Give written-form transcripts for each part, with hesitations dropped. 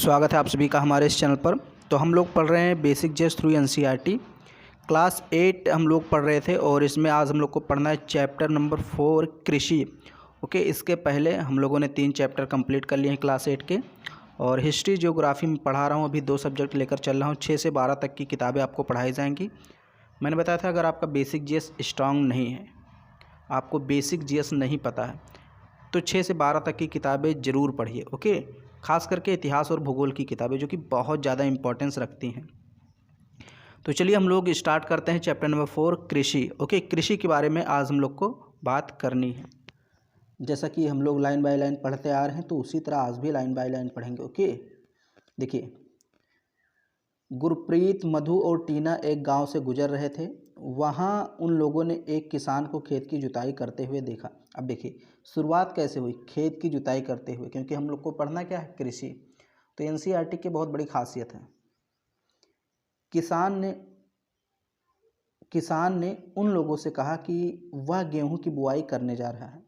स्वागत है आप सभी का हमारे इस चैनल पर। तो हम लोग पढ़ रहे हैं basic GS through NCERT class 8 हम लोग पढ़ रहे थे और इसमें आज हम लोग को पढ़ना है चैप्टर नंबर 4 कृषि। ओके, इसके पहले हम लोगों ने 3 चैप्टर कंप्लीट कर लिए हैं क्लास 8 के। और हिस्ट्री जियोग्राफी में पढ़ा रहा हूँ, अभी 2 सब्जेक्ट लेकर चल रहा हूँ। 6 से 12 तक की किताबें आपको पढ़ाई जाएंगी। मैंने बताया था अगर आपका बेसिक जीएस स्ट्रांग नहीं है, आपको बेसिक जीएस नहीं पता है, तो 6 से 12 तक की किताबें ज़रूर पढ़िए। ओके, खास करके इतिहास और भूगोल की किताबें जो कि बहुत ज़्यादा इंपॉर्टेंस रखती हैं। तो चलिए हम लोग स्टार्ट करते हैं चैप्टर नंबर 4 कृषि। ओके, कृषि के बारे में आज हम लोग को बात करनी है। जैसा कि हम लोग लाइन बाय लाइन पढ़ते आ रहे हैं, तो उसी तरह आज भी लाइन बाय लाइन पढ़ेंगे। ओके, देखिए, गुरप्रीत, मधु और टीना एक गांव से गुजर रहे थे। वहां उन लोगों ने एक किसान को खेत की जुताई करते हुए देखा। अब देखिए शुरुआत कैसे हुई, खेत की जुताई करते हुए, क्योंकि हम लोग को पढ़ना क्या है, कृषि। तो एनसीईआरटी की बहुत बड़ी खासियत है। किसान ने उन लोगों से कहा कि वह गेहूं की बुआई करने जा रहा है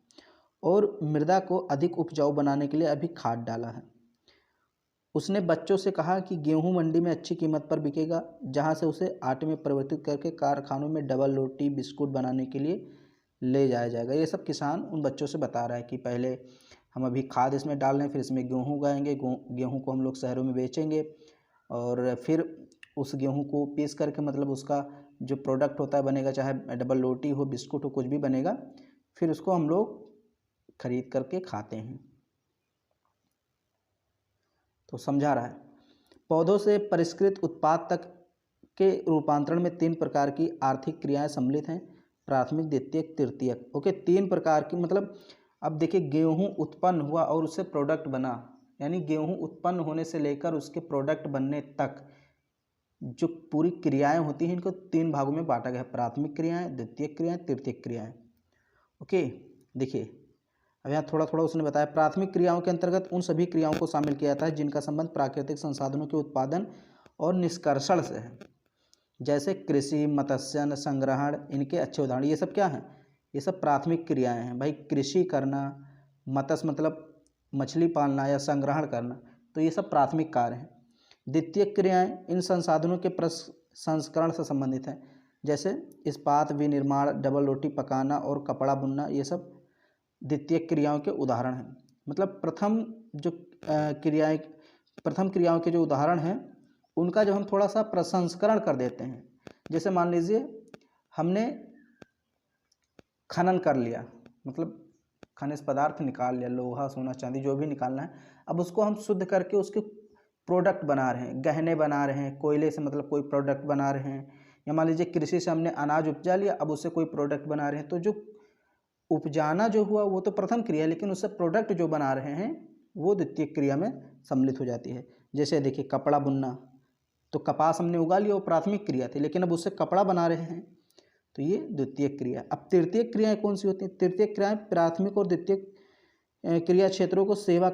और मृदा को अधिक उपजाऊ बनाने के लिए अभी खाद डाला है। उसने बच्चों से कहा कि गेहूं मंडी में अच्छी कीमत पर बिकेगा, जहां से उसे आटे में परिवर्तित करके कारखानों में डबल रोटी बिस्कुट बनाने के लिए ले जाया जाएगा। ये सब किसान उन बच्चों से बता रहा है कि पहले हम अभी खाद इसमें डाल रहे हैं, फिर इसमें गेहूं उगाएंगे, गेहूं को हम लोग शहरों में बेचेंगे और फिर उस गेहूं को पीस करके मतलब उसका जो प्रोडक्ट होता है बनेगा, चाहे डबल रोटी हो, बिस्कुट हो, कुछ भी बनेगा, फिर उसको हम लोग खरीद करके खाते हैं। तो समझा रहा है। पौधों से परिष्कृत उत्पाद तक के रूपांतरण में 3 प्रकार की आर्थिक क्रियाएं सम्मिलित हैं, प्राथमिक, द्वितीयक, तृतीयक। ओके, 3 प्रकार की, मतलब अब देखिए गेहूं उत्पन्न हुआ और उससे प्रोडक्ट बना, यानी गेहूं उत्पन्न होने से लेकर उसके प्रोडक्ट बनने तक जो पूरी क्रियाएं होती हैं, इनको 3 भागों में बांटा गया है, प्राथमिक क्रियाएं, द्वितीयक क्रियाएं, तृतीयक क्रियाएं। ओके, देखिए अब यहाँ थोड़ा थोड़ा उसने बताया। प्राथमिक क्रियाओं के अंतर्गत उन सभी क्रियाओं को शामिल किया जाता है जिनका संबंध प्राकृतिक संसाधनों के उत्पादन और निष्कर्षण से है, जैसे कृषि, मत्स्य संग्रहण, इनके अच्छे उदाहरण। ये सब क्या हैं, ये सब प्राथमिक क्रियाएं हैं भाई। कृषि करना, मत्स्य मतलब मछली पालना या संग्रहण करना, तो ये सब प्राथमिक कार्य हैं। द्वितीय क्रियाएं इन संसाधनों के प्रसंस्करण से संबंधित हैं, जैसे इस्पात विनिर्माण, डबल रोटी पकाना और कपड़ा बुनना। ये सब द्वितीय क्रियाओं के उदाहरण हैं। मतलब प्रथम क्रियाओं के जो उदाहरण हैं उनका जब हम थोड़ा सा प्रसंस्करण कर देते हैं, जैसे मान लीजिए हमने खनन कर लिया, मतलब खनिज पदार्थ निकाल लिया, लोहा सोना चांदी जो भी निकालना है, अब उसको हम शुद्ध करके उसके प्रोडक्ट बना रहे हैं, गहने बना रहे हैं, कोयले से मतलब कोई प्रोडक्ट बना रहे हैं, या मान लीजिए कृषि से हमने अनाज उपजा लिया, अब उससे कोई प्रोडक्ट बना रहे हैं। तो जो उपजाना जो हुआ वो तो प्रथम क्रिया, लेकिन उससे प्रोडक्ट जो बना रहे हैं वो द्वितीय क्रिया में सम्मिलित हो जाती है। जैसे देखिए कपड़ा बुनना, तो कपास हमने उगा लिया, वो प्राथमिक क्रिया थी, लेकिन अब उससे कपड़ा बना रहे हैं, तो ये द्वितीय क्रिया। अब तृतीय क्रियाएं कौन सी होती हैं? तृतीय क्रियाएं प्राथमिक और द्वितीय क्रिया क्षेत्रों को सेवा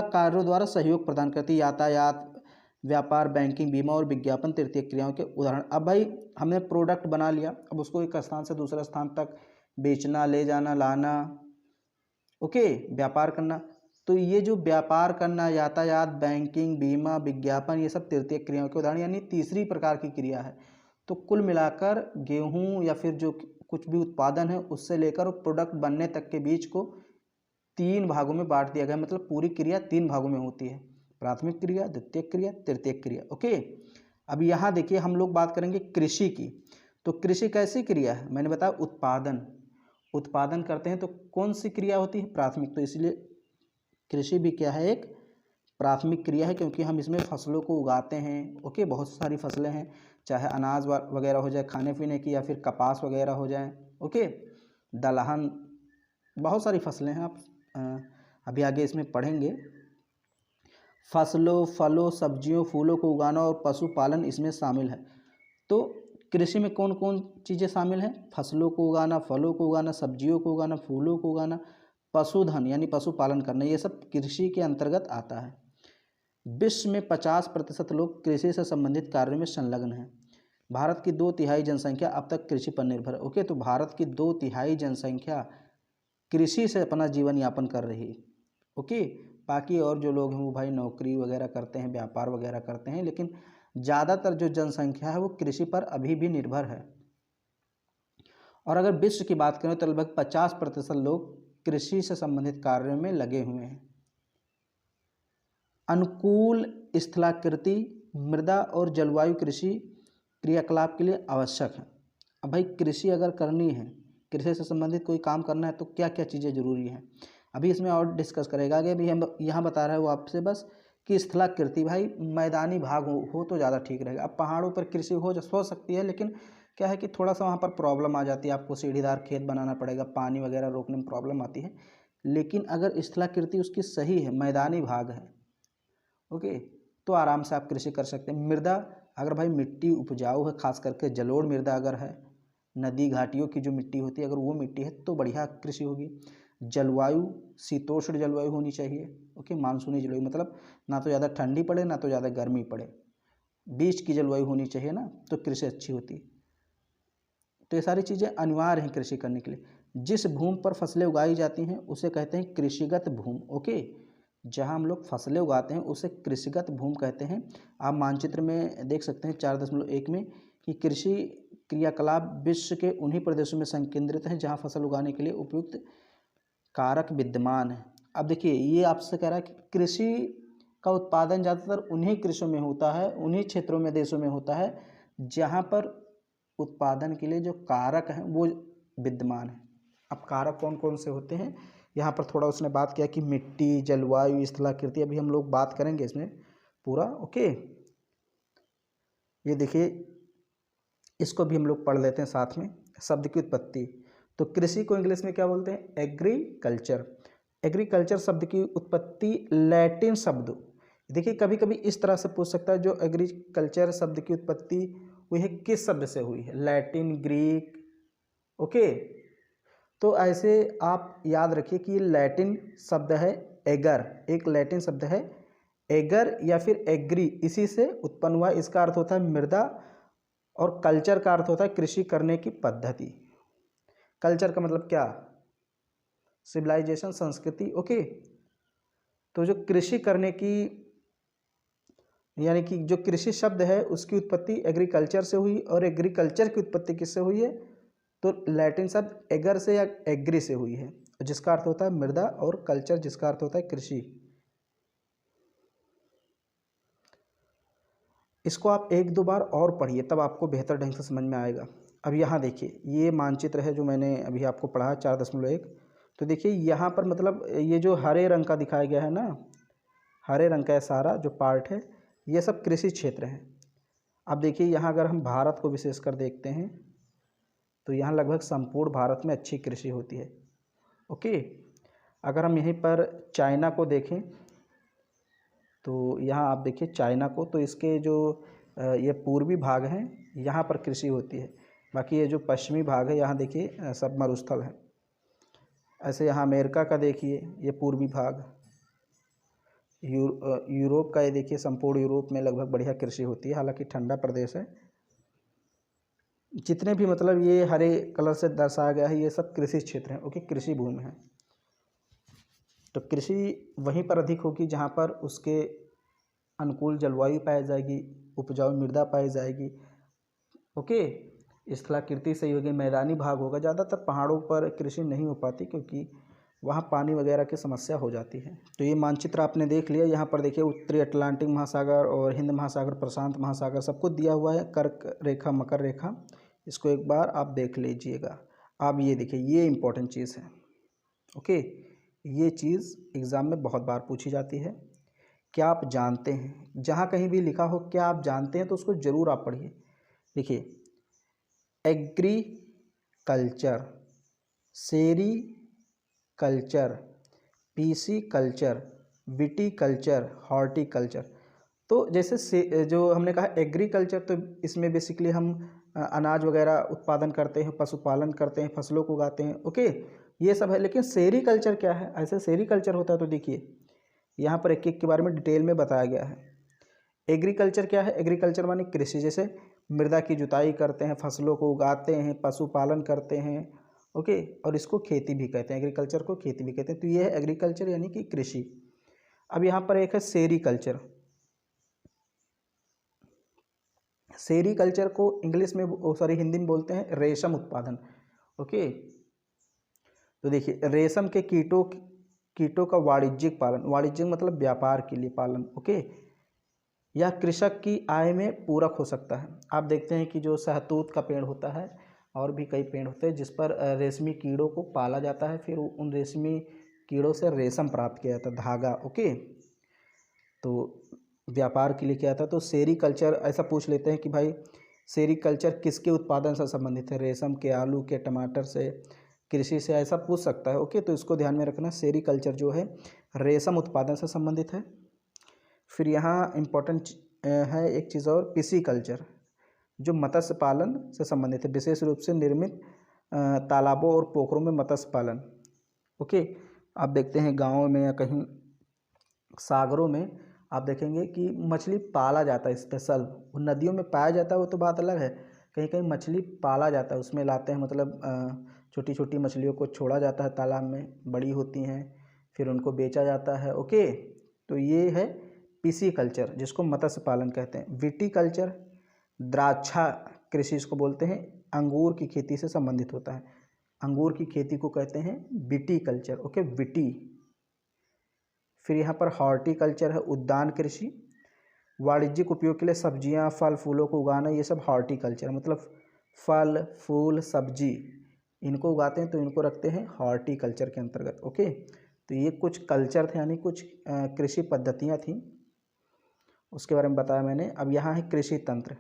कार्यों द्वारा सहयोग प्रदान करती है। यातायात, व्यापार, बैंकिंग, बीमा और विज्ञापन तृतीय क्रियाओं के उदाहरण। अब भाई हमने प्रोडक्ट बना लिया, अब उसको एक स्थान से दूसरे स्थान तक बेचना, ले जाना, लाना, ओके, व्यापार करना। तो ये जो व्यापार करना, यातायात, बैंकिंग, बीमा, विज्ञापन, ये सब तृतीय क्रियाओं के उदाहरण, यानी तीसरी प्रकार की क्रिया है। तो कुल मिलाकर गेहूं या फिर जो कुछ भी उत्पादन है उससे लेकर प्रोडक्ट बनने तक के बीच को 3 भागों में बांट दिया गया। मतलब पूरी क्रिया 3 भागों में होती है, प्राथमिक क्रिया, द्वितीय क्रिया, तृतीय क्रिया। ओके, अब यहाँ देखिए हम लोग बात करेंगे कृषि की। तो कृषि कैसी क्रिया है? मैंने बताया उत्पादन करते हैं, तो कौन सी क्रिया होती है? प्राथमिक। तो इसलिए कृषि भी क्या है, एक प्राथमिक क्रिया है, क्योंकि हम इसमें फसलों को उगाते हैं। ओके, बहुत सारी फसलें हैं, चाहे अनाज वगैरह हो जाए खाने पीने की, या फिर कपास वगैरह हो जाए, ओके, दलहन, बहुत सारी फसलें हैं। आप अभी आगे इसमें पढ़ेंगे। फसलों, फलों, सब्जियों, फूलों को उगाना और पशुपालन इसमें शामिल है। तो कृषि में कौन कौन चीज़ें शामिल हैं? फसलों को उगाना, फलों को उगाना, सब्जियों को उगाना, फूलों को उगाना, पशुधन यानी पशुपालन करना, ये सब कृषि के अंतर्गत आता है। विश्व में 50% लोग कृषि से संबंधित कार्यों में संलग्न हैं। भारत की 2/3 जनसंख्या अब तक कृषि पर निर्भर है। ओके, तो भारत की 2/3 जनसंख्या कृषि से अपना जीवन यापन कर रही है। ओके, बाकी और जो लोग हैं वो भाई नौकरी वगैरह करते हैं, व्यापार वगैरह करते हैं, लेकिन ज़्यादातर जो जनसंख्या है वो कृषि पर अभी भी निर्भर है। और अगर विश्व की बात करें तो लगभग 50% लोग कृषि से संबंधित कार्यों में लगे हुए हैं। अनुकूल स्थलाकृति मृदा और जलवायु कृषि क्रियाकलाप के लिए आवश्यक है। अब भाई कृषि अगर करनी है, कृषि से संबंधित कोई काम करना है तो क्या क्या चीज़ें ज़रूरी हैं, अभी इसमें और डिस्कस करेगा आगे। अभी हम यहाँ बता रहा है वो आपसे बस कि स्थलाकृति भाई मैदानी भाग हो तो ज़्यादा ठीक रहेगा। अब पहाड़ों पर कृषि हो सकती है, लेकिन क्या है कि थोड़ा सा वहाँ पर प्रॉब्लम आ जाती है, आपको सीढ़ीदार खेत बनाना पड़ेगा, पानी वगैरह रोकने में प्रॉब्लम आती है। लेकिन अगर स्थलाकृति उसकी सही है, मैदानी भाग है, ओके, तो आराम से आप कृषि कर सकते हैं। मृदा, अगर भाई मिट्टी उपजाऊ है, खास करके जलोढ़ मृदा अगर है, नदी घाटियों की जो मिट्टी होती है अगर वो मिट्टी है तो बढ़िया कृषि होगी। जलवायु शीतोष्ण जलवायु होनी चाहिए, ओके, मानसूनी जलवायु मतलब ना तो ज़्यादा ठंडी पड़े ना तो ज़्यादा गर्मी पड़े, बीच की जलवायु होनी चाहिए ना, तो कृषि अच्छी होती। तो ये सारी चीज़ें अनिवार्य हैं कृषि करने के लिए। जिस भूमि पर फसलें उगाई जाती हैं उसे कहते हैं कृषिगत भूमि, ओके, जहाँ हम लोग फसलें उगाते हैं उसे कृषिगत भूमि कहते हैं। आप मानचित्र में देख सकते हैं 4.1 में कि कृषि क्रियाकलाप विश्व के उन्हीं प्रदेशों में संकेंद्रित हैं जहाँ फसल उगाने के लिए उपयुक्त कारक विद्यमान है। अब देखिए ये आपसे कह रहा है कि कृषि का उत्पादन ज़्यादातर उन्हीं कृषियों में होता है, उन्हीं क्षेत्रों में, देशों में होता है जहाँ पर उत्पादन के लिए जो कारक हैं वो विद्यमान है। अब कारक कौन कौन से होते हैं, यहाँ पर थोड़ा उसने बात किया कि मिट्टी, जलवायु, स्थलाकृति, अभी हम लोग बात करेंगे इसमें पूरा, ओके। ये देखिए इसको भी हम लोग पढ़ लेते हैं साथ में। शब्द की उत्पत्ति, तो कृषि को इंग्लिश में क्या बोलते हैं, एग्रीकल्चर। एग्रीकल्चर शब्द की उत्पत्ति लैटिन शब्द, देखिए कभी कभी इस तरह से पूछ सकता है जो एग्रीकल्चर शब्द की उत्पत्ति हुई है किस शब्द से हुई है, लैटिन, ग्रीक, ओके। तो ऐसे आप याद रखिए कि लैटिन शब्द है एगर, एक लैटिन शब्द है एगर या फिर एग्री, इसी से उत्पन्न हुआ। इसका अर्थ होता है मृदा और कल्चर का अर्थ होता है कृषि करने की पद्धति। कल्चर का मतलब क्या, सिविलाइजेशन, संस्कृति, ओके। तो जो कृषि करने की यानी कि जो कृषि शब्द है उसकी उत्पत्ति एग्रीकल्चर से हुई, और एग्रीकल्चर की उत्पत्ति किससे हुई है, तो लैटिन शब्द एगर से या एग्री से हुई है, जिसका अर्थ होता है मृदा, और कल्चर जिसका अर्थ होता है कृषि। इसको आप एक दो बार और पढ़िए तब आपको बेहतर ढंग से समझ में आएगा। अब यहाँ देखिए ये मानचित्र है जो मैंने अभी आपको पढ़ा 4.1, तो देखिए यहाँ पर मतलब ये जो हरे रंग का दिखाया गया है ना, हरे रंग का सारा जो पार्ट है ये सब कृषि क्षेत्र हैं। अब देखिए यहाँ अगर हम भारत को विशेषकर देखते हैं तो यहाँ लगभग संपूर्ण भारत में अच्छी कृषि होती है, ओके। अगर हम यहीं पर चाइना को देखें तो यहाँ आप देखिए चाइना को, तो इसके जो ये पूर्वी भाग हैं यहाँ पर कृषि होती है, बाकी ये जो पश्चिमी भाग है यहाँ देखिए सब मरुस्थल है। ऐसे यहाँ अमेरिका का देखिए ये पूर्वी भाग, यूरोप का ये देखिए संपूर्ण यूरोप में लगभग बढ़िया कृषि होती है, हालांकि ठंडा प्रदेश है। जितने भी मतलब ये हरे कलर से दर्शाया गया है ये सब कृषि क्षेत्र हैं, ओके, कृषि भूमि है। तो कृषि वहीं पर अधिक होगी जहाँ पर उसके अनुकूल जलवायु पाई जाएगी, उपजाऊ मृदा पाई जाएगी, ओके। स्थलाकृति सही होगी, मैदानी भाग होगा। ज़्यादातर पहाड़ों पर कृषि नहीं हो पाती क्योंकि वहाँ पानी वगैरह की समस्या हो जाती है। तो ये मानचित्र आपने देख लिया। यहाँ पर देखिए उत्तरी अटलांटिक महासागर और हिंद महासागर, प्रशांत महासागर सब कुछ दिया हुआ है, कर्क रेखा, मकर रेखा, इसको एक बार आप देख लीजिएगा। अब ये देखिए ये इम्पोर्टेंट चीज़ है, ओके, ये चीज़ एग्ज़ाम में बहुत बार पूछी जाती है। क्या आप जानते हैं, जहाँ कहीं भी लिखा हो क्या आप जानते हैं तो उसको ज़रूर आप पढ़िए। देखिए agriculture, sericulture, pisciculture, viticulture, horticulture. तो जैसे से जो हमने कहा एग्रीकल्चर, तो इसमें बेसिकली हम अनाज वगैरह उत्पादन करते हैं, पशुपालन करते हैं, फसलों को उगाते हैं, ओके, ये सब है। लेकिन सेरीकल्चर क्या है, ऐसे सेरीकल्चर होता है तो देखिए यहाँ पर एक एक के बारे में डिटेल में बताया गया है। एग्रीकल्चर क्या है, एग्रीकल्चर माने कृषि, जैसे मृदा की जुताई करते हैं, फसलों को उगाते हैं, पशुपालन करते हैं, ओके, और इसको खेती भी कहते हैं, एग्रीकल्चर को खेती भी कहते हैं। तो ये है एग्रीकल्चर यानी कि कृषि। अब यहाँ पर एक है सेरीकल्चर। सेरीकल्चर को इंग्लिश में हिंदी में बोलते हैं रेशम उत्पादन। ओके, तो देखिए रेशम के कीटों का वाणिज्यिक पालन, वाणिज्यिक मतलब व्यापार के लिए पालन। ओके, यह कृषक की आय में पूरक हो सकता है। आप देखते हैं कि जो शहतूत का पेड़ होता है और भी कई पेड़ होते हैं जिस पर रेशमी कीड़ों को पाला जाता है, फिर उन रेशमी कीड़ों से रेशम प्राप्त किया जाता है, धागा। ओके, तो व्यापार के लिए किया था। तो सेरीकल्चर ऐसा पूछ लेते हैं कि भाई सेरीकल्चर किसके उत्पादन से संबंधित है, रेशम के, आलू के, टमाटर से, कृषि से, ऐसा पूछ सकता है। ओके, तो इसको ध्यान में रखना, सेरीकल्चर जो है रेशम उत्पादन से संबंधित है। फिर यहाँ इम्पोर्टेंट है एक चीज़ और, पिसीकल्चर जो मत्स्य पालन से संबंधित है, विशेष रूप से निर्मित तालाबों और पोखरों में मत्स्य पालन। ओके, आप देखते हैं गाँव में या कहीं सागरों में आप देखेंगे कि मछली पाला जाता है स्पेशल, वो नदियों में पाया जाता है वो तो बात अलग है, कहीं कहीं मछली पाला जाता है, उसमें लाते हैं, मतलब छोटी छोटी मछलियों को छोड़ा जाता है तालाब में, बड़ी होती हैं, फिर उनको बेचा जाता है। ओके, तो ये है पिसीकल्चर जिसको मत्स्य पालन कहते हैं। विटीकल्चर द्राक्षा कृषि इसको बोलते हैं, अंगूर की खेती से संबंधित होता है, अंगूर की खेती को कहते हैं विटीकल्चर। Okay, witty. फिर यहाँ पर हॉर्टिकल्चर है, उद्यान कृषि, वाणिज्यिक उपयोग के लिए सब्जियाँ, फल फूलों को उगाना, ये सब हॉर्टिकल्चर, मतलब फल फूल सब्जी इनको उगाते हैं तो इनको रखते हैं हॉर्टिकल्चर के अंतर्गत। ओके, तो ये कुछ कल्चर थे, यानी कुछ कृषि पद्धतियाँ थीं, उसके बारे में बताया मैंने। अब यहाँ है कृषि तंत्र।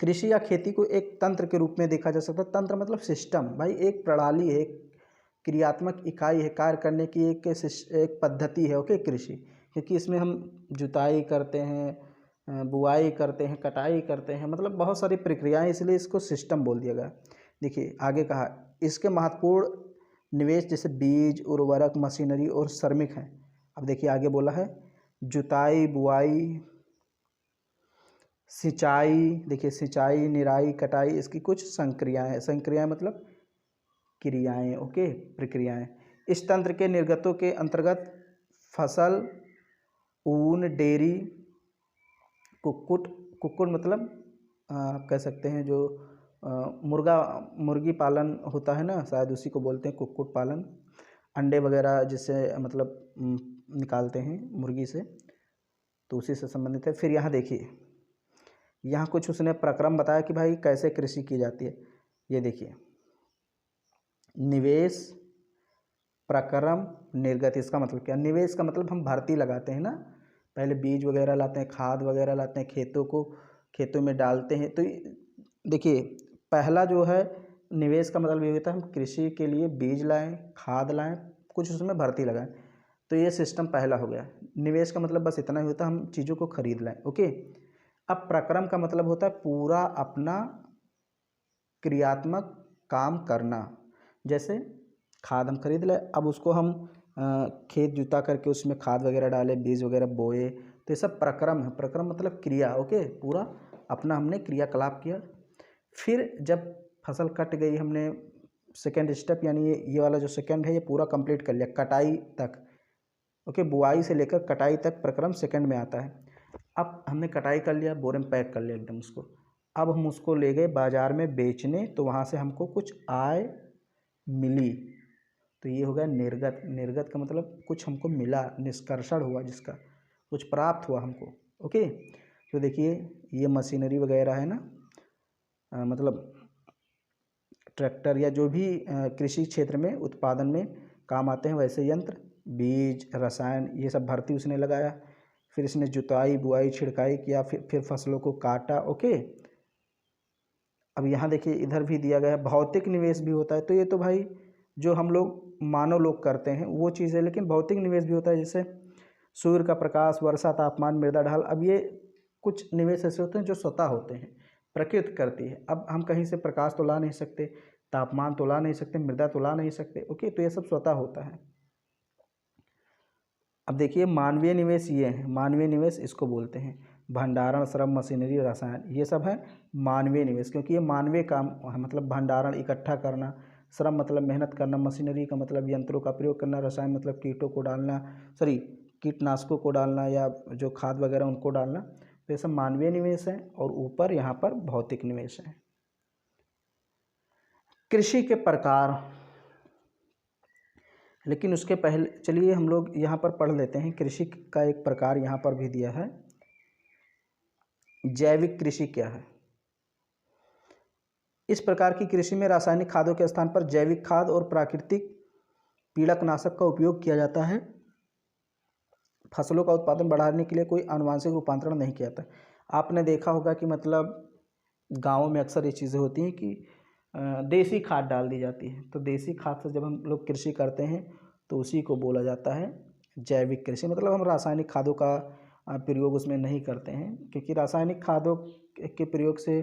कृषि या खेती को एक तंत्र के रूप में देखा जा सकता है। तंत्र मतलब सिस्टम, भाई एक प्रणाली है, एक क्रियात्मक इकाई है, कार्य करने की एक पद्धति है। ओके, कृषि, क्योंकि इसमें हम जुताई करते हैं, बुआई करते हैं, कटाई करते हैं, मतलब बहुत सारी प्रक्रियाएं, इसलिए इसको सिस्टम बोल दिया गया। देखिए आगे कहा, इसके महत्वपूर्ण निवेश जैसे बीज, उर्वरक, मशीनरी और श्रमिक हैं। अब देखिए आगे बोला है जुताई, बुआई, सिंचाई, देखिए सिंचाई, निराई, कटाई, इसकी कुछ संक्रियाएं हैं। संक्रियाएं मतलब क्रियाएं। ओके, प्रक्रियाएं। इस तंत्र के निर्गतों के अंतर्गत फसल, ऊन, डेयरी, कुक्कुट मतलब आप कह सकते हैं जो मुर्गी पालन होता है ना, शायद उसी को बोलते हैं कुक्कुट पालन, अंडे वगैरह जिससे मतलब निकालते हैं मुर्गी से, तो उसी से संबंधित है। फिर यहाँ देखिए, यहाँ कुछ उसने प्रक्रम बताया कि भाई कैसे कृषि की जाती है। ये देखिए, निवेश, प्रक्रम, निर्गत। इसका मतलब क्या, निवेश का मतलब हम भर्ती लगाते हैं ना, पहले बीज वगैरह लाते हैं, खाद वगैरह लाते हैं, खेतों में डालते हैं। तो देखिए पहला जो है निवेश का मतलब ये होता है हम कृषि के लिए बीज लाएं, खाद लाएं, कुछ उसमें भर्ती लगाएं, तो ये सिस्टम पहला हो गया। निवेश का मतलब बस इतना ही होता है, हम चीज़ों को खरीद लाएं। ओके, अब प्रक्रम का मतलब होता है पूरा अपना क्रियात्मक काम करना, जैसे खाद हम खरीद ले, अब उसको हम खेत जुता करके उसमें खाद वगैरह डाले, बीज वगैरह बोए, तो ये सब प्रक्रम है। प्रक्रम मतलब क्रिया। ओके, पूरा अपना हमने क्रियाकलाप किया। फिर जब फसल कट गई, हमने सेकेंड स्टेप यानी ये वाला जो सेकेंड है ये पूरा कंप्लीट कर लिया, कटाई तक। ओके, बुआई से लेकर कटाई तक प्रक्रम सेकेंड में आता है। अब हमने कटाई कर लिया, बोरे में पैक कर लिया एकदम उसको, अब हम उसको ले गए बाज़ार में बेचने, तो वहाँ से हमको कुछ आय मिली, तो ये हो गया निर्गत। निर्गत का मतलब कुछ हमको मिला, निष्कर्षण हुआ, जिसका कुछ प्राप्त हुआ हमको। ओके, तो देखिए ये मशीनरी वगैरह है ना, मतलब ट्रैक्टर या जो भी कृषि क्षेत्र में उत्पादन में काम आते हैं वैसे यंत्र, बीज, रसायन, ये सब भर्ती उसने लगाया। फिर इसने जुताई, बुआई, छिड़काई किया, फिर फसलों को काटा। ओके, अब यहाँ देखिए इधर भी दिया गया है भौतिक निवेश भी होता है। तो ये तो भाई जो हम लोग मानव लोग करते हैं वो चीज़ है, लेकिन भौतिक निवेश भी होता है, जैसे सूर्य का प्रकाश, वर्षा, तापमान, मृदा ढाल। अब ये कुछ निवेश ऐसे होते हैं जो स्वतः होते हैं, प्रकृति करती है। अब हम कहीं से प्रकाश तो ला नहीं सकते, तापमान तो ला नहीं सकते, मृदा तो ला नहीं सकते। ओके, तो ये सब स्वतः होता है। अब देखिए मानवीय निवेश ये है, मानवीय निवेश इसको बोलते हैं। भंडारण, श्रम, मशीनरी, रसायन, ये सब है मानवीय निवेश, क्योंकि ये मानवीय काम है। मतलब भंडारण इकट्ठा करना, श्रम मतलब मेहनत करना, मशीनरी का मतलब यंत्रों का प्रयोग करना, रसायन मतलब कीटों को डालना, सॉरी कीटनाशकों को डालना या जो खाद वगैरह उनको डालना, तो ये सब मानवीय निवेश है। और ऊपर यहाँ पर भौतिक निवेश है। कृषि के प्रकार, लेकिन उसके पहले चलिए हम लोग यहाँ पर पढ़ लेते हैं। कृषि का एक प्रकार यहाँ पर भी दिया है, जैविक कृषि क्या है। इस प्रकार की कृषि में रासायनिक खादों के स्थान पर जैविक खाद और प्राकृतिक पीड़कनाशक का उपयोग किया जाता है। फसलों का उत्पादन बढ़ाने के लिए कोई आनुवांशिक रूपांतरण नहीं किया जाता। आपने देखा होगा कि मतलब गाँवों में अक्सर ये चीज़ें होती हैं कि देसी खाद डाल दी जाती है। तो देसी खाद से जब हम लोग कृषि करते हैं तो उसी को बोला जाता है जैविक कृषि। मतलब हम रासायनिक खादों का प्रयोग उसमें नहीं करते हैं, क्योंकि रासायनिक खादों के प्रयोग से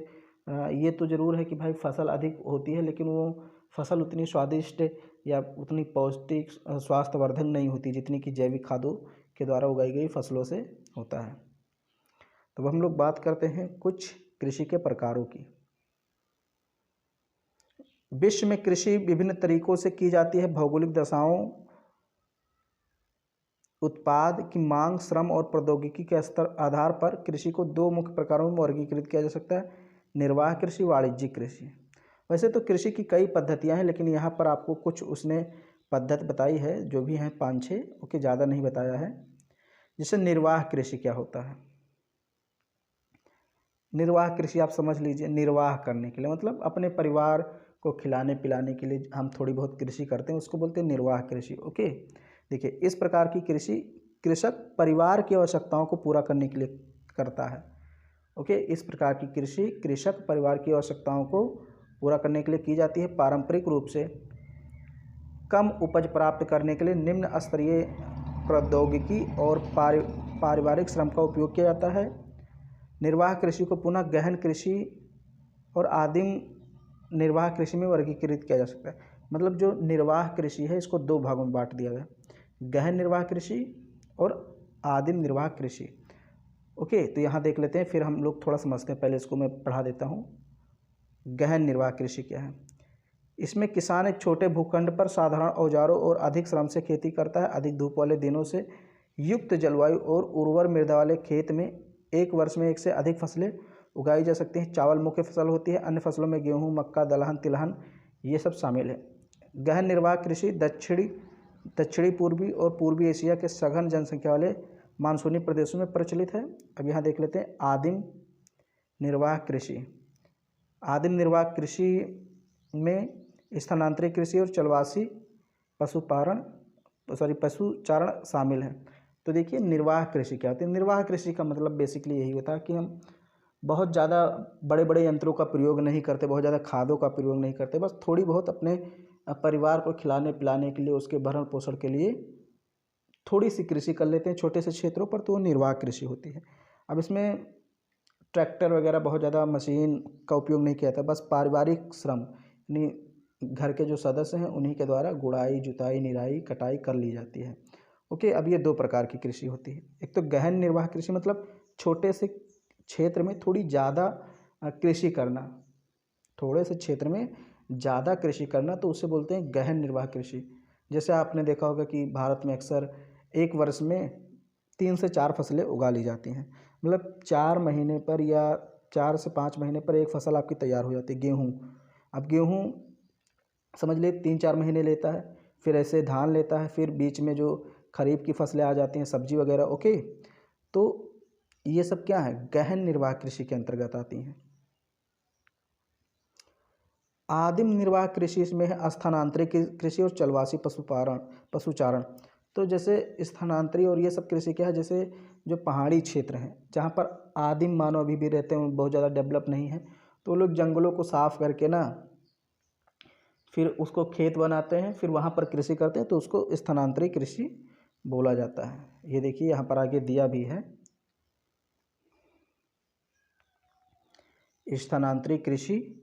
ये तो ज़रूर है कि भाई फसल अधिक होती है, लेकिन वो फसल उतनी स्वादिष्ट या उतनी पौष्टिक स्वास्थ्यवर्धक नहीं होती जितनी कि जैविक खादों के द्वारा उगाई गई फसलों से होता है। तो हम लोग बात करते हैं कुछ कृषि के प्रकारों की। विश्व में कृषि विभिन्न तरीकों से की जाती है। भौगोलिक दशाओं, उत्पाद की मांग, श्रम और प्रौद्योगिकी के स्तर आधार पर कृषि को दो मुख्य प्रकारों में वर्गीकृत किया जा सकता है, निर्वाह कृषि, वाणिज्यिक कृषि। वैसे तो कृषि की कई पद्धतियां हैं, लेकिन यहाँ पर आपको कुछ उसने पद्धति बताई है, जो भी हैं 5-6, ओके, ज़्यादा नहीं बताया है। जैसे निर्वाह कृषि क्या होता है। निर्वाह कृषि आप समझ लीजिए, निर्वाह करने के लिए मतलब अपने परिवार को खिलाने पिलाने के लिए हम थोड़ी बहुत कृषि करते हैं, उसको बोलते हैं निर्वाह कृषि। ओके, देखिए इस प्रकार की कृषि कृषक परिवार की आवश्यकताओं को पूरा करने के लिए करता है। ओके, इस प्रकार की कृषि कृषक परिवार की आवश्यकताओं को पूरा करने के लिए की जाती है। पारंपरिक रूप से कम उपज प्राप्त करने के लिए निम्न स्तरीय प्रौद्योगिकी और पारिवारिक श्रम का उपयोग किया जाता है। निर्वाह कृषि को पुनः गहन कृषि और आदिम निर्वाह कृषि में वर्गीकृत किया जा सकता है। मतलब जो निर्वाह कृषि है इसको दो भागों में बांट दिया गया, गहन निर्वाह कृषि और आदिम निर्वाह कृषि। ओके, तो यहाँ देख लेते हैं, फिर हम लोग थोड़ा समझते हैं। पहले इसको मैं पढ़ा देता हूँ। गहन निर्वाह कृषि क्या है। इसमें किसान एक छोटे भूखंड पर साधारण औजारों और अधिक श्रम से खेती करता है। अधिक धूप वाले दिनों से युक्त जलवायु और उर्वर मृदा वाले खेत में एक वर्ष में एक से अधिक फसलें उगाई जा सकती हैं। चावल मुख्य फसल होती है, अन्य फसलों में गेहूं, मक्का, दलहन, तिलहन ये सब शामिल है। गहन निर्वाह कृषि दक्षिणी पूर्वी और पूर्वी एशिया के सघन जनसंख्या वाले मानसूनी प्रदेशों में प्रचलित है। अब यहाँ देख लेते हैं आदिम निर्वाह कृषि। आदिम निर्वाह कृषि में स्थानांतरित कृषि और चलवासी पशुचारण शामिल है। तो देखिए निर्वाह कृषि क्या होती है। निर्वाह कृषि का मतलब बेसिकली यही होता है कि हम बहुत ज़्यादा बड़े बड़े यंत्रों का प्रयोग नहीं करते, बहुत ज़्यादा खादों का प्रयोग नहीं करते, बस थोड़ी बहुत अपने परिवार को खिलाने पिलाने के लिए, उसके भरण पोषण के लिए थोड़ी सी कृषि कर लेते हैं छोटे से क्षेत्रों पर, तो वो निर्वाह कृषि होती है। अब इसमें ट्रैक्टर वगैरह बहुत ज़्यादा मशीन का उपयोग नहीं किया जाता, बस पारिवारिक श्रम यानी घर के जो सदस्य हैं उन्हीं के द्वारा गुड़ाई, जुताई, निराई, कटाई कर ली जाती है। ओके, अब ये दो प्रकार की कृषि होती है। एक तो गहन निर्वाह कृषि मतलब छोटे से क्षेत्र में थोड़ी ज़्यादा कृषि करना, थोड़े से क्षेत्र में ज़्यादा कृषि करना, तो उसे बोलते हैं गहन निर्वाह कृषि। जैसे आपने देखा होगा कि भारत में अक्सर एक वर्ष में 3 से 4 फसलें उगा ली जाती हैं। मतलब 4 महीने पर या 4 से 5 महीने पर एक फसल आपकी तैयार हो जाती है। गेहूँ, अब गेहूँ समझ लिए 3-4 महीने लेता है, फिर ऐसे धान लेता है, फिर बीच में जो खरीफ की फसलें आ जाती हैं, सब्जी वगैरह। ओके, तो ये सब क्या है, गहन निर्वाह कृषि के अंतर्गत आती हैं। आदिम निर्वाह कृषि में है स्थानांतरित कृषि और चलवासी पशुचारण। तो जैसे स्थानांतरित और ये सब कृषि क्या है, जैसे जो पहाड़ी क्षेत्र हैं जहाँ पर आदिम मानव अभी भी रहते हैं, बहुत ज़्यादा डेवलप नहीं है, तो लोग जंगलों को साफ करके ना फिर उसको खेत बनाते हैं, फिर वहाँ पर कृषि करते हैं, तो उसको स्थानांतरित कृषि बोला जाता है। ये देखिए यहाँ पर आगे दिया भी है, स्थानांतरित कृषि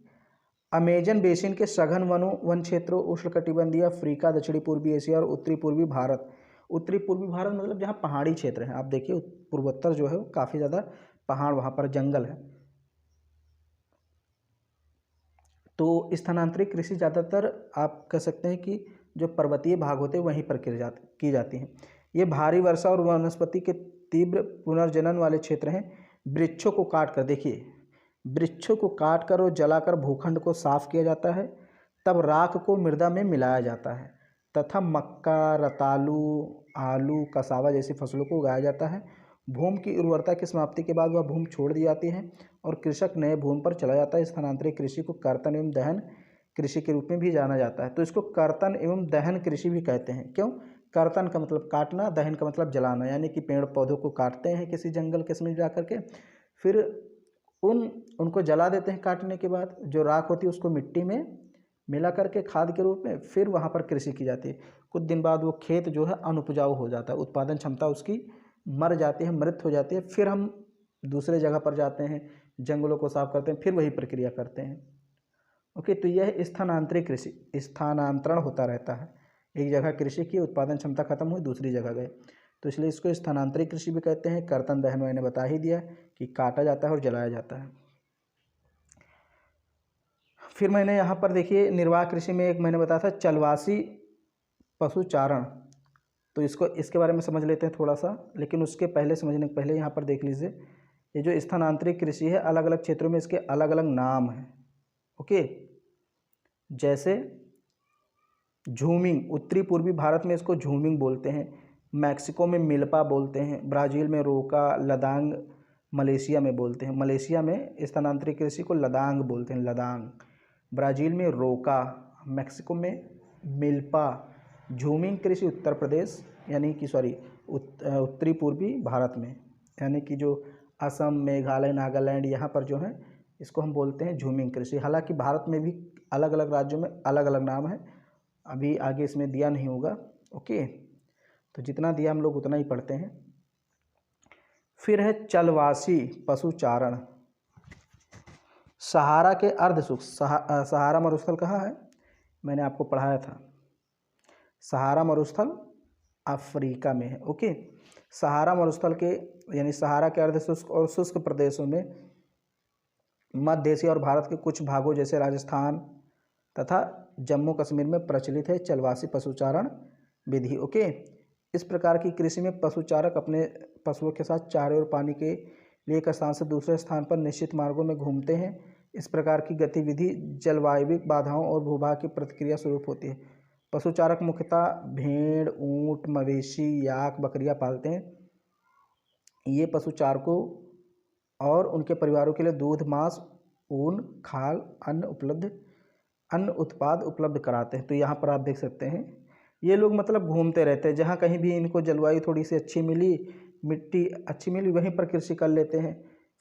अमेजन बेसिन के सघन वन क्षेत्रों, उष्णकटिबंधीय अफ्रीका, दक्षिणी पूर्वी एशिया और उत्तरी पूर्वी भारत। उत्तरी पूर्वी भारत मतलब जहाँ पहाड़ी क्षेत्र है। आप देखिए पूर्वोत्तर जो है वो काफ़ी ज़्यादा पहाड़, वहाँ पर जंगल है। तो स्थानांतरित कृषि ज़्यादातर आप कह सकते हैं कि जो पर्वतीय भाग होते हैं वहीं पर की जाती हैं। ये भारी वर्षा और वनस्पति के तीव्र पुनर्जनन वाले क्षेत्र हैं। वृक्षों को काट कर, देखिए, वृक्षों को काट कर और जलाकर भूखंड को साफ किया जाता है, तब राख को मृदा में मिलाया जाता है तथा मक्का, रतालू, आलू, कसावा जैसी फसलों को उगाया जाता है। भूमि की उर्वरता की समाप्ति के बाद वह भूमि छोड़ दी जाती है और कृषक नए भूमि पर चला जाता है। स्थानांतरित कृषि को कर्तन एवं दहन कृषि के रूप में भी जाना जाता है। तो इसको कर्तन एवं दहन कृषि भी कहते हैं। क्यों? कर्तन का मतलब काटना, दहन का मतलब जलाना, यानी कि पेड़ पौधों को काटते हैं किसी जंगल के समीप जा करके, फिर उनको जला देते हैं। काटने के बाद जो राख होती है उसको मिट्टी में मिला करके खाद के रूप में फिर वहाँ पर कृषि की जाती है। कुछ दिन बाद वो खेत जो है अनुपजाऊ हो जाता है, उत्पादन क्षमता उसकी मर जाती है, मृत हो जाती है। फिर हम दूसरे जगह पर जाते हैं, जंगलों को साफ करते हैं, फिर वही प्रक्रिया करते हैं। ओके, तो यह स्थानांतरित कृषि, स्थानांतरण होता रहता है। एक जगह कृषि की, उत्पादन क्षमता खत्म हुई, दूसरी जगह गए, तो इसलिए इसको स्थानांतरित कृषि भी कहते हैं। कर्तन दहन मैंने बता ही दिया कि काटा जाता है और जलाया जाता है। फिर मैंने यहाँ पर देखिए निर्वाह कृषि में एक मैंने बताया था चलवासी पशुचारण, तो इसके बारे में समझ लेते हैं थोड़ा सा। लेकिन उसके पहले, समझने के पहले यहाँ पर देख लीजिए, ये जो स्थानांतरित कृषि है अलग अलग क्षेत्रों में इसके अलग अलग नाम हैं। ओके, जैसे झूमिंग, उत्तरी पूर्वी भारत में इसको झूमिंग बोलते हैं, मैक्सिको में मिल्पा बोलते हैं, ब्राज़ील में रोका, लदांग मलेशिया में बोलते हैं। मलेशिया में स्थानांतरित कृषि को लदांग बोलते हैं, लदांग। ब्राज़ील में रोका, मैक्सिको में मिल्पा। झूमिंग कृषि उत्तर प्रदेश यानी कि उत्तरी पूर्वी भारत में, यानी कि जो असम, मेघालय, नागालैंड, यहाँ पर जो है इसको हम बोलते हैं झूमिंग कृषि। हालांकि भारत में भी अलग अलग राज्यों में अलग अलग नाम है, अभी आगे इसमें दिया नहीं होगा। ओके, तो जितना दिया हम लोग उतना ही पढ़ते हैं। फिर है चलवासी पशुचारण। सहारा के अर्ध शुष्क, सहारा मरुस्थल कहाँ है? मैंने आपको पढ़ाया था, सहारा मरुस्थल अफ्रीका में है। ओके, सहारा मरुस्थल के यानी सहारा के अर्ध शुष्क और शुष्क प्रदेशों में मध्य एशिया और भारत के कुछ भागों जैसे राजस्थान तथा जम्मू कश्मीर में प्रचलित है चलवासी पशुचारण विधि। ओके, इस प्रकार की कृषि में पशुचारक अपने पशुओं के साथ चारे और पानी के लिए एक स्थान से दूसरे स्थान पर निश्चित मार्गों में घूमते हैं। इस प्रकार की गतिविधि जलवायु बाधाओं और भूभाग की प्रतिक्रिया स्वरूप होती है। पशुचारक मुख्यतः भेड़, ऊंट, मवेशी, याक, बकरियां पालते हैं। ये पशुचारकों और उनके परिवारों के लिए दूध, मांस, ऊन, खाल, अन्न उत्पाद उपलब्ध कराते हैं। तो यहाँ पर आप देख सकते हैं ये लोग मतलब घूमते रहते हैं, जहाँ कहीं भी इनको जलवायु थोड़ी सी अच्छी मिली, मिट्टी अच्छी मिली, वहीं पर कृषि कर लेते हैं।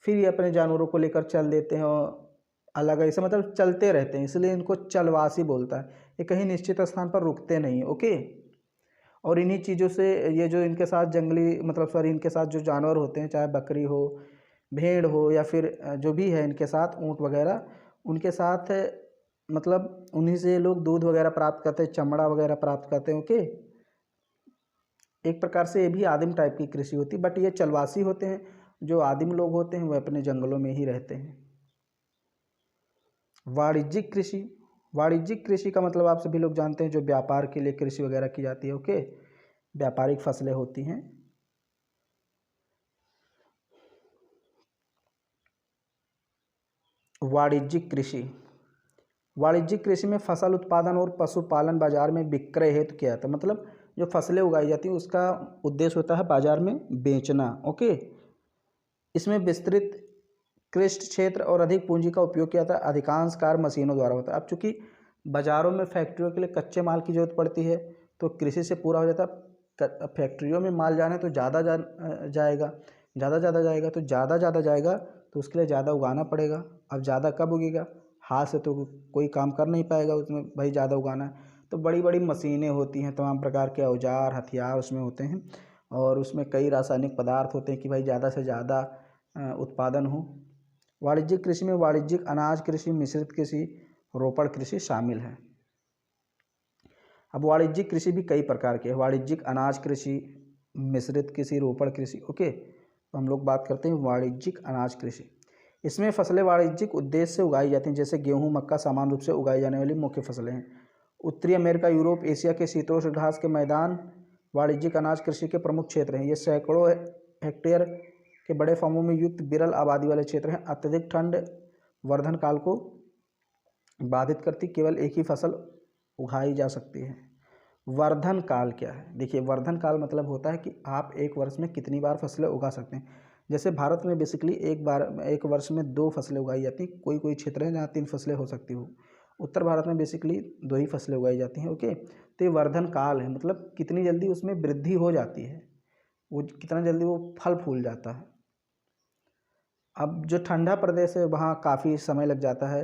फिर ये अपने जानवरों को लेकर चल देते हैं और अलग ऐसे मतलब चलते रहते हैं, इसलिए इनको चलवासी बोलता है। ये कहीं निश्चित स्थान पर रुकते नहीं। ओके, और इन्हीं चीज़ों से ये जो इनके साथ जंगली मतलब इनके साथ जो जानवर होते हैं, चाहे बकरी हो, भेड़ हो, या फिर जो भी है इनके साथ ऊँट वगैरह, उनके साथ मतलब उन्हीं से लोग दूध वगैरह प्राप्त करते हैं, चमड़ा वगैरह प्राप्त करते हैं। ओके, एक प्रकार से ये भी आदिम टाइप की कृषि होती है, बट ये चलवासी होते हैं। जो आदिम लोग होते हैं वो अपने जंगलों में ही रहते हैं। वाणिज्यिक कृषि, वाणिज्यिक कृषि का मतलब आप सभी लोग जानते हैं, जो व्यापार के लिए कृषि वगैरह की जाती है। ओके, व्यापारिक फसलें होती हैं। वाणिज्यिक कृषि, वाणिज्यिक कृषि में फसल उत्पादन और पशुपालन बाजार में विक्रय हेतु किया जाता है। मतलब जो फसलें उगाई जाती हैं उसका उद्देश्य होता है बाजार में बेचना। ओके, इसमें विस्तृत कृषि क्षेत्र और अधिक पूंजी का उपयोग किया जाता है। अधिकांश कार्य मशीनों द्वारा होता है। अब चूँकि बाज़ारों में फैक्ट्रियों के लिए कच्चे माल की ज़रूरत पड़ती है, तो कृषि से पूरा हो जाता है। फैक्ट्रियों में माल जाना है तो ज़्यादा जाएगा, तो ज़्यादा जाएगा तो उसके लिए ज़्यादा उगाना पड़ेगा। अब ज़्यादा कब उगेगा? हाथ से तो कोई काम कर नहीं पाएगा उसमें, भाई ज़्यादा उगाना है तो बड़ी बड़ी मशीनें होती हैं, तमाम प्रकार के औजार हथियार उसमें होते हैं, और उसमें कई रासायनिक पदार्थ होते हैं कि भाई ज़्यादा से ज़्यादा उत्पादन हो। वाणिज्यिक कृषि में वाणिज्यिक अनाज कृषि, मिश्रित कृषि, रोपण कृषि शामिल है। अब वाणिज्यिक कृषि भी कई प्रकार के हैं, वाणिज्यिक अनाज कृषि, मिश्रित कृषि, रोपण कृषि। ओके, तो हम लोग बात करते हैं वाणिज्यिक अनाज कृषि। इसमें फसलें वाणिज्यिक उद्देश्य से उगाई जाती हैं, जैसे गेहूँ मक्का सामान्य रूप से उगाई जाने वाली मुख्य फसलें हैं। उत्तरी अमेरिका, यूरोप, एशिया के शीतोष्ण घास के मैदान वाणिज्यिक अनाज कृषि के प्रमुख क्षेत्र हैं। ये सैकड़ों हेक्टेयर के बड़े फार्मों में युक्त विरल आबादी वाले क्षेत्र हैं। अत्यधिक ठंड वर्धन काल को बाधित करती, केवल एक ही फसल उगाई जा सकती है। वर्धन काल क्या है? देखिए, वर्धन काल मतलब होता है कि आप एक वर्ष में कितनी बार फसलें उगा सकते हैं। जैसे भारत में बेसिकली एक वर्ष में 2 फसलें उगाई जाती हैं। कोई कोई क्षेत्र है जहाँ 3 फसलें हो सकती हो। उत्तर भारत में बेसिकली 2 ही फसलें उगाई जाती हैं। ओके, तो ये वर्धन काल है, मतलब कितनी जल्दी उसमें वृद्धि हो जाती है, वो कितना जल्दी वो फल फूल जाता है। अब जो ठंडा प्रदेश है वहाँ काफ़ी समय लग जाता है।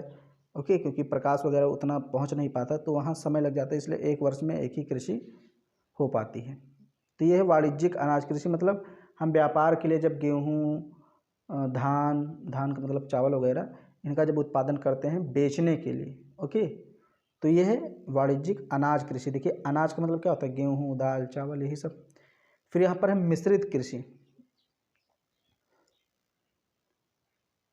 ओके, क्योंकि प्रकाश वगैरह उतना पहुँच नहीं पाता, तो वहाँ समय लग जाता है, इसलिए एक वर्ष में एक ही कृषि हो पाती है। तो ये है वाणिज्यिक अनाज कृषि। मतलब हम व्यापार के लिए जब गेहूँ, धान का मतलब चावल वगैरह, इनका जब उत्पादन करते हैं बेचने के लिए, ओके, तो ये है वाणिज्यिक अनाज कृषि। देखिए, अनाज का मतलब क्या होता है? गेहूँ, दाल, चावल, यही सब। फिर यहाँ पर है मिश्रित कृषि।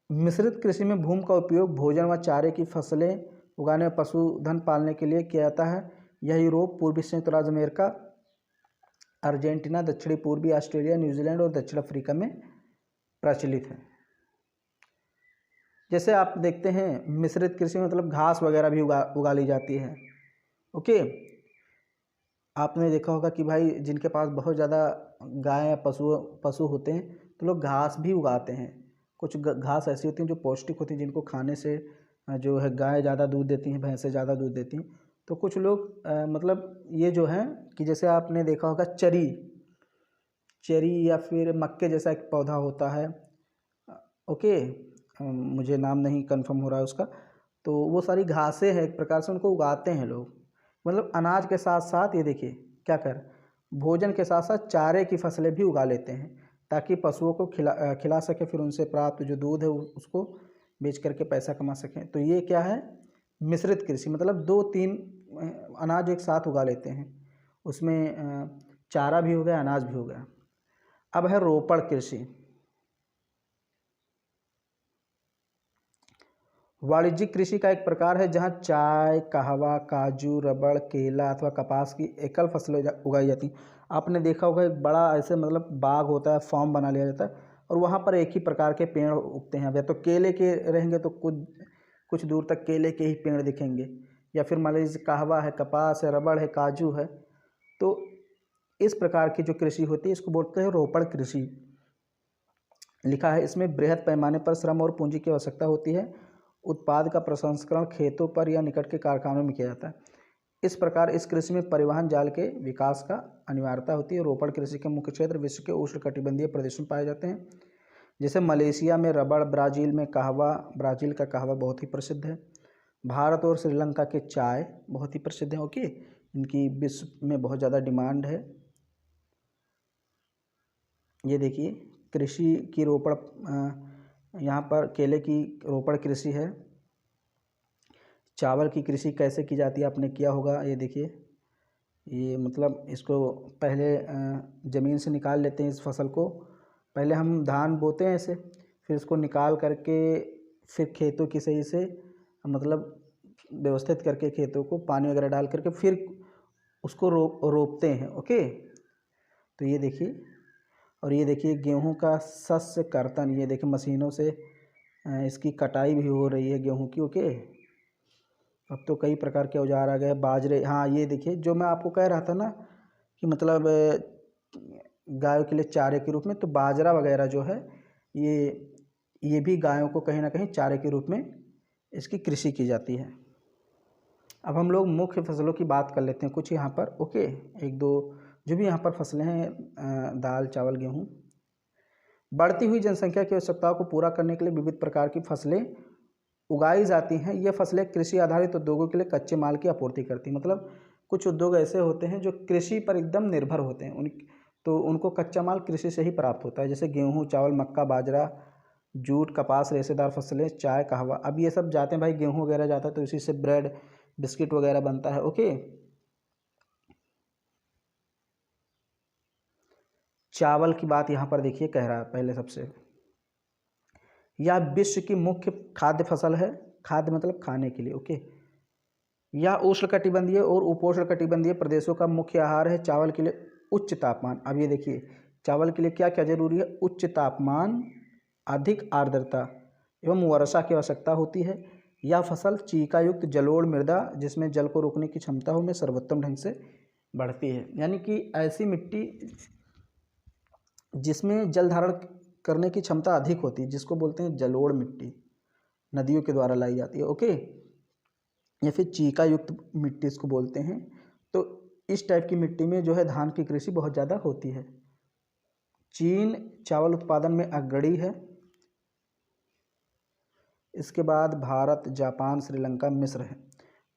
मिश्रित कृषि में भूमि का उपयोग भोजन व चारे की फसलें उगाने और पशुधन पालने के लिए किया जाता है। यह यूरोप, पूर्वी संयुक्त राज्य अमेरिका, अर्जेंटीना, दक्षिणी पूर्वी ऑस्ट्रेलिया, न्यूजीलैंड और दक्षिण अफ्रीका में प्रचलित है। जैसे आप देखते हैं मिश्रित कृषि मतलब घास वगैरह भी उगा ली जाती है। ओके, आपने देखा होगा कि भाई जिनके पास बहुत ज़्यादा गाय या पशु होते हैं, तो लोग घास भी उगाते हैं। कुछ घास ऐसी होती हैं जो पौष्टिक होती हैं, जिनको खाने से जो है गाय ज़्यादा दूध देती हैं, भैंसें ज़्यादा दूध देती हैं। तो कुछ लोग मतलब ये जो है कि जैसे आपने देखा होगा चेरी या फिर मक्के जैसा एक पौधा होता है। ओके, मुझे नाम नहीं कंफर्म हो रहा है उसका। तो वो सारी घासें हैं, एक प्रकार से उनको उगाते हैं लोग। मतलब अनाज के साथ साथ ये देखिए क्या कर, भोजन के साथ साथ चारे की फसलें भी उगा लेते हैं, ताकि पशुओं को खिला सके, फिर उनसे प्राप्त जो दूध है उसको बेच करके पैसा कमा सकें। तो ये क्या है? मिश्रित कृषि। मतलब 2-3 अनाज एक साथ उगा लेते हैं, उसमें चारा भी हो गया, अनाज भी हो गया। अब है रोपड़ कृषि। वाणिज्यिक कृषि का एक प्रकार है जहाँ चाय, कहवा, काजू, रबड़, केला अथवा कपास की एकल फसलें उगाई जाती हैं। आपने देखा होगा एक बड़ा ऐसे मतलब बाग होता है, फार्म बना लिया जाता है, और वहाँ पर एक ही प्रकार के पेड़ उगते हैं। या तो केले के रहेंगे तो कुछ कुछ दूर तक केले के ही पेड़ दिखेंगे, या फिर मान लीजिए कहवा है, कपास है, रबड़ है, काजू है। तो इस प्रकार की जो कृषि होती है इसको बोलते हैं रोपड़ कृषि। लिखा है इसमें बृहद पैमाने पर श्रम और पूंजी की आवश्यकता होती है। उत्पाद का प्रसंस्करण खेतों पर या निकट के कारखानों में किया जाता है। इस प्रकार इस कृषि में परिवहन जाल के विकास का अनिवार्यता होती है। रोपड़ कृषि के मुख्य क्षेत्र विश्व के उष्णकटिबंधीय प्रदेशों में पाए जाते हैं, जैसे मलेशिया में रबड़, ब्राज़ील में कहवा, ब्राज़ील का कहवा बहुत ही प्रसिद्ध है। भारत और श्रीलंका के चाय बहुत ही प्रसिद्ध है। ओके, इनकी विश्व में बहुत ज़्यादा डिमांड है। ये देखिए कृषि की रोपड़, यहाँ पर केले की रोपड़ कृषि है। चावल की कृषि कैसे की जाती है आपने किया होगा। ये देखिए, ये मतलब इसको पहले ज़मीन से निकाल लेते हैं इस फसल को। पहले हम धान बोते हैं ऐसे, फिर इसको निकाल करके फिर खेतों की सही से मतलब व्यवस्थित करके खेतों को पानी वगैरह डाल करके फिर उसको रोपते हैं। ओके, तो ये देखिए, और ये देखिए गेहूं का शस्य कर्तन। ये देखिए मशीनों से इसकी कटाई भी हो रही है गेहूं की। ओके, अब तो कई प्रकार के औजार आ गए। बाजरे, हाँ ये देखिए जो मैं आपको कह रहा था ना कि मतलब गायों के लिए चारे के रूप में, तो बाजरा वगैरह जो है ये भी गायों को कहीं ना कहीं चारे के रूप में इसकी कृषि की जाती है। अब हम लोग मुख्य फसलों की बात कर लेते हैं कुछ यहाँ पर। ओके, एक दो जो भी यहाँ पर फसलें हैं, दाल, चावल, गेहूँ। बढ़ती हुई जनसंख्या की आवश्यकताओं को पूरा करने के लिए विविध प्रकार की फसलें उगाई जाती हैं। ये फसलें कृषि आधारित उद्योगों के लिए कच्चे माल की आपूर्ति करती हैं। मतलब कुछ उद्योग ऐसे होते हैं जो कृषि पर एकदम निर्भर होते हैं, तो उनको कच्चा माल कृषि से ही प्राप्त होता है, जैसे गेहूँ, चावल, मक्का, बाजरा, जूट, कपास, रेशेदार फसलें, चाय, कहवा। अब ये सब जाते हैं भाई, गेहूँ वगैरह जाता है तो इसी से ब्रेड, बिस्किट वगैरह बनता है। ओके, चावल की बात यहाँ पर देखिए कह रहा है पहले सबसे, यह विश्व की मुख्य खाद्य फसल है, खाद्य मतलब खाने के लिए, ओके। यह उष्णकटिबंधीय और उपोष्णकटिबंधीय प्रदेशों का मुख्य आहार है। चावल के लिए उच्च तापमान, अब ये देखिए चावल के लिए क्या क्या जरूरी है, उच्च तापमान, अधिक आर्द्रता एवं वर्षा की आवश्यकता होती है। यह फसल चीका युक्त जलोढ़ मृदा जिसमें जल को रोकने की क्षमता हो में सर्वोत्तम ढंग से बढ़ती है। यानी कि ऐसी मिट्टी जिसमें जल धारण करने की क्षमता अधिक होती है, जिसको बोलते हैं जलोढ़ मिट्टी, नदियों के द्वारा लाई जाती है, ओके। या फिर चीका युक्त मिट्टी इसको बोलते हैं। तो इस टाइप की मिट्टी में जो है धान की कृषि बहुत ज़्यादा होती है। चीन चावल उत्पादन में अग्रणी है। इसके बाद भारत, जापान, श्रीलंका, मिस्र है।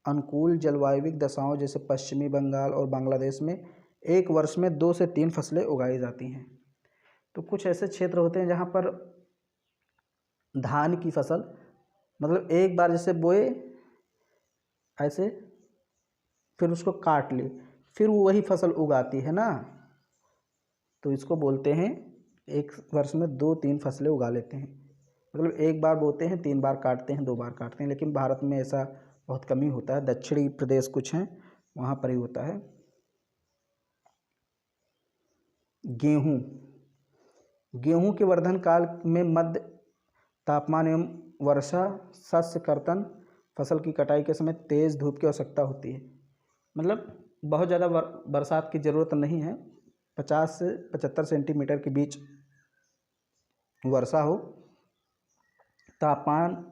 अनुकूल जलवायविक दशाओं जैसे पश्चिमी बंगाल और बांग्लादेश में एक वर्ष में 2 से 3 फसलें उगाई जाती हैं। तो कुछ ऐसे क्षेत्र होते हैं जहाँ पर धान की फसल मतलब एक बार जैसे बोए ऐसे, फिर उसको काट ली, फिर वो वही फसल उगाती है ना, तो इसको बोलते हैं एक वर्ष में 2-3 फसलें उगा लेते हैं। मतलब एक बार बोते हैं, 3 बार काटते हैं, 2 बार काटते हैं। लेकिन भारत में ऐसा बहुत कम ही होता है। दक्षिणी प्रदेश कुछ हैं वहाँ पर ही होता है। गेहूँ, गेहूँ के वर्धन काल में मध्य तापमान एवं वर्षा, शस्य कर्तन, फसल की कटाई के समय तेज़ धूप की आवश्यकता होती है। मतलब बहुत ज़्यादा बरसात की ज़रूरत नहीं है, 50 से 75 सेंटीमीटर के बीच वर्षा हो, तापमान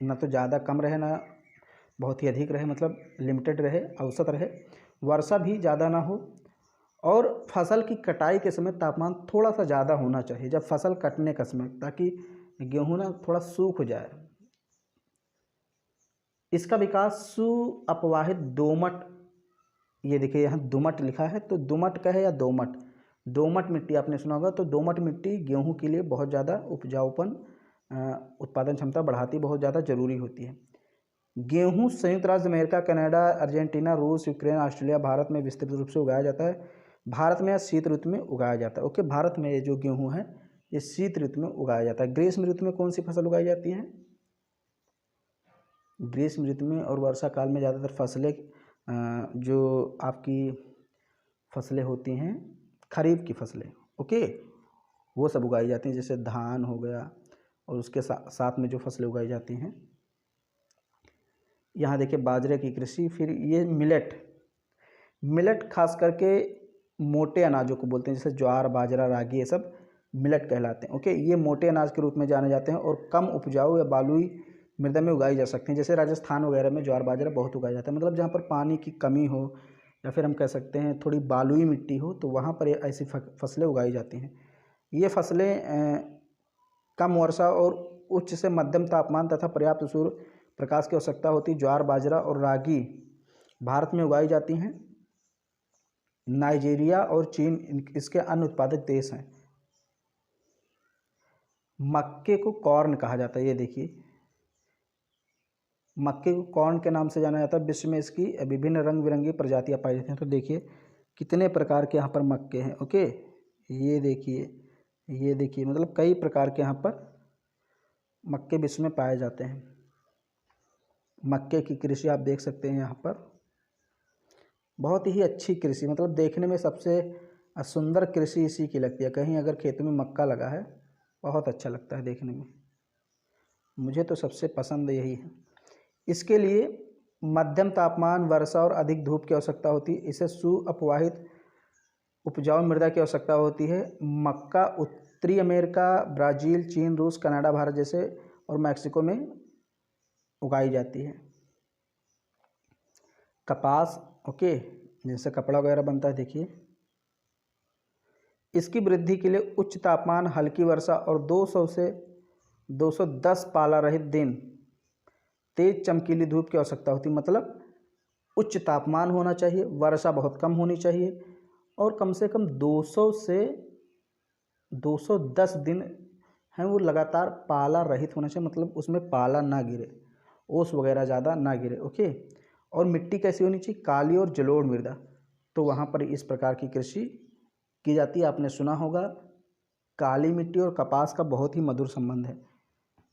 न तो ज़्यादा कम रहे ना बहुत ही अधिक रहे, मतलब लिमिटेड रहे, औसत रहे, वर्षा भी ज़्यादा ना हो, और फसल की कटाई के समय तापमान थोड़ा सा ज़्यादा होना चाहिए जब फसल कटने का समय, ताकि गेहूँ ना थोड़ा सूख जाए। इसका विकास सुअपवाहित दोमट, ये देखिए यहाँ दोमट लिखा है, तो दोमट का है या दोमट, दोमट मिट्टी आपने सुना होगा। तो दोमट मिट्टी गेहूँ के लिए बहुत ज़्यादा उपजाऊपन, उत्पादन क्षमता बढ़ाती बहुत ज़्यादा जरूरी होती है। गेहूँ संयुक्त राज्य अमेरिका, कनाडा, अर्जेंटीना, रूस, यूक्रेन, ऑस्ट्रेलिया, भारत में विस्तृत रूप से उगाया जाता है। भारत में या शीत ऋतु में उगाया जाता है, ओके। भारत में ये जो गेहूँ है ये शीत ऋतु में उगाया जाता है। ग्रीष्म ऋतु में कौन सी फसल उगाई जाती है, ग्रीष्म ऋतु में और वर्षा काल में ज़्यादातर फसलें जो आपकी फसलें होती हैं खरीफ की फसलें, ओके, वो सब उगाई जाती हैं, जैसे धान हो गया और उसके साथ में जो फसलें उगाई जाती हैं। यहाँ देखिए बाजरे की कृषि। फिर ये मिलेट, मिलेट खास करके मोटे अनाजों को बोलते हैं, जैसे ज्वार, बाजरा, रागी, ये सब मिलेट कहलाते हैं, ओके। ये मोटे अनाज के रूप में जाने जाते हैं और कम उपजाऊ या बालुई मृदा में उगाई जा सकते हैं। जैसे राजस्थान वगैरह में ज्वार बाजरा बहुत उगाया जाता है, मतलब जहाँ पर पानी की कमी हो या फिर हम कह सकते हैं थोड़ी बालुई मिट्टी हो, तो वहाँ पर ऐसी फसलें उगाई जाती हैं। ये फसलें कम वर्षा और उच्च से मध्यम तापमान तथा पर्याप्त सूर्य प्रकाश की आवश्यकता होती। ज्वार, बाजरा और रागी भारत में उगाई जाती हैं। नाइजीरिया और चीन इसके अन्य उत्पादक देश हैं। मक्के को कॉर्न कहा जाता है, ये देखिए मक्के को कॉर्न के नाम से जाना जाता है। विश्व में इसकी विभिन्न रंग बिरंगी प्रजातियां पाई जाती हैं। तो देखिए कितने प्रकार के यहाँ पर मक्के हैं, ओके। ये देखिए मतलब कई प्रकार के यहाँ पर मक्के विश्व में पाए जाते हैं। मक्के की कृषि आप देख सकते हैं यहाँ पर, बहुत ही अच्छी कृषि, मतलब देखने में सबसे सुंदर कृषि इसी की लगती है। कहीं अगर खेतों में मक्का लगा है बहुत अच्छा लगता है देखने में, मुझे तो सबसे पसंद यही है। इसके लिए मध्यम तापमान, वर्षा और अधिक धूप की आवश्यकता होती है। इसे सुअपवाहित उपजाऊ मृदा की आवश्यकता होती है। मक्का उत्तरी अमेरिका, ब्राज़ील, चीन, रूस, कनाडा, भारत जैसे और मैक्सिको में उगाई जाती है। कपास, ओके, जैसे कपड़ा वगैरह बनता है, देखिए इसकी वृद्धि के लिए उच्च तापमान, हल्की वर्षा और 200 से 210 पाला रहित दिन, तेज चमकीली धूप की आवश्यकता होती है। मतलब उच्च तापमान होना चाहिए, वर्षा बहुत कम होनी चाहिए और कम से कम 200 से 210 दिन हैं वो लगातार पाला रहित होना चाहिए, मतलब उसमें पाला ना गिरे, ओस वगैरह ज़्यादा ना गिरे, ओके। और मिट्टी कैसी होनी चाहिए, काली और जलोढ़ मृदा। तो वहाँ पर इस प्रकार की कृषि की जाती है। आपने सुना होगा काली मिट्टी और कपास का बहुत ही मधुर संबंध है।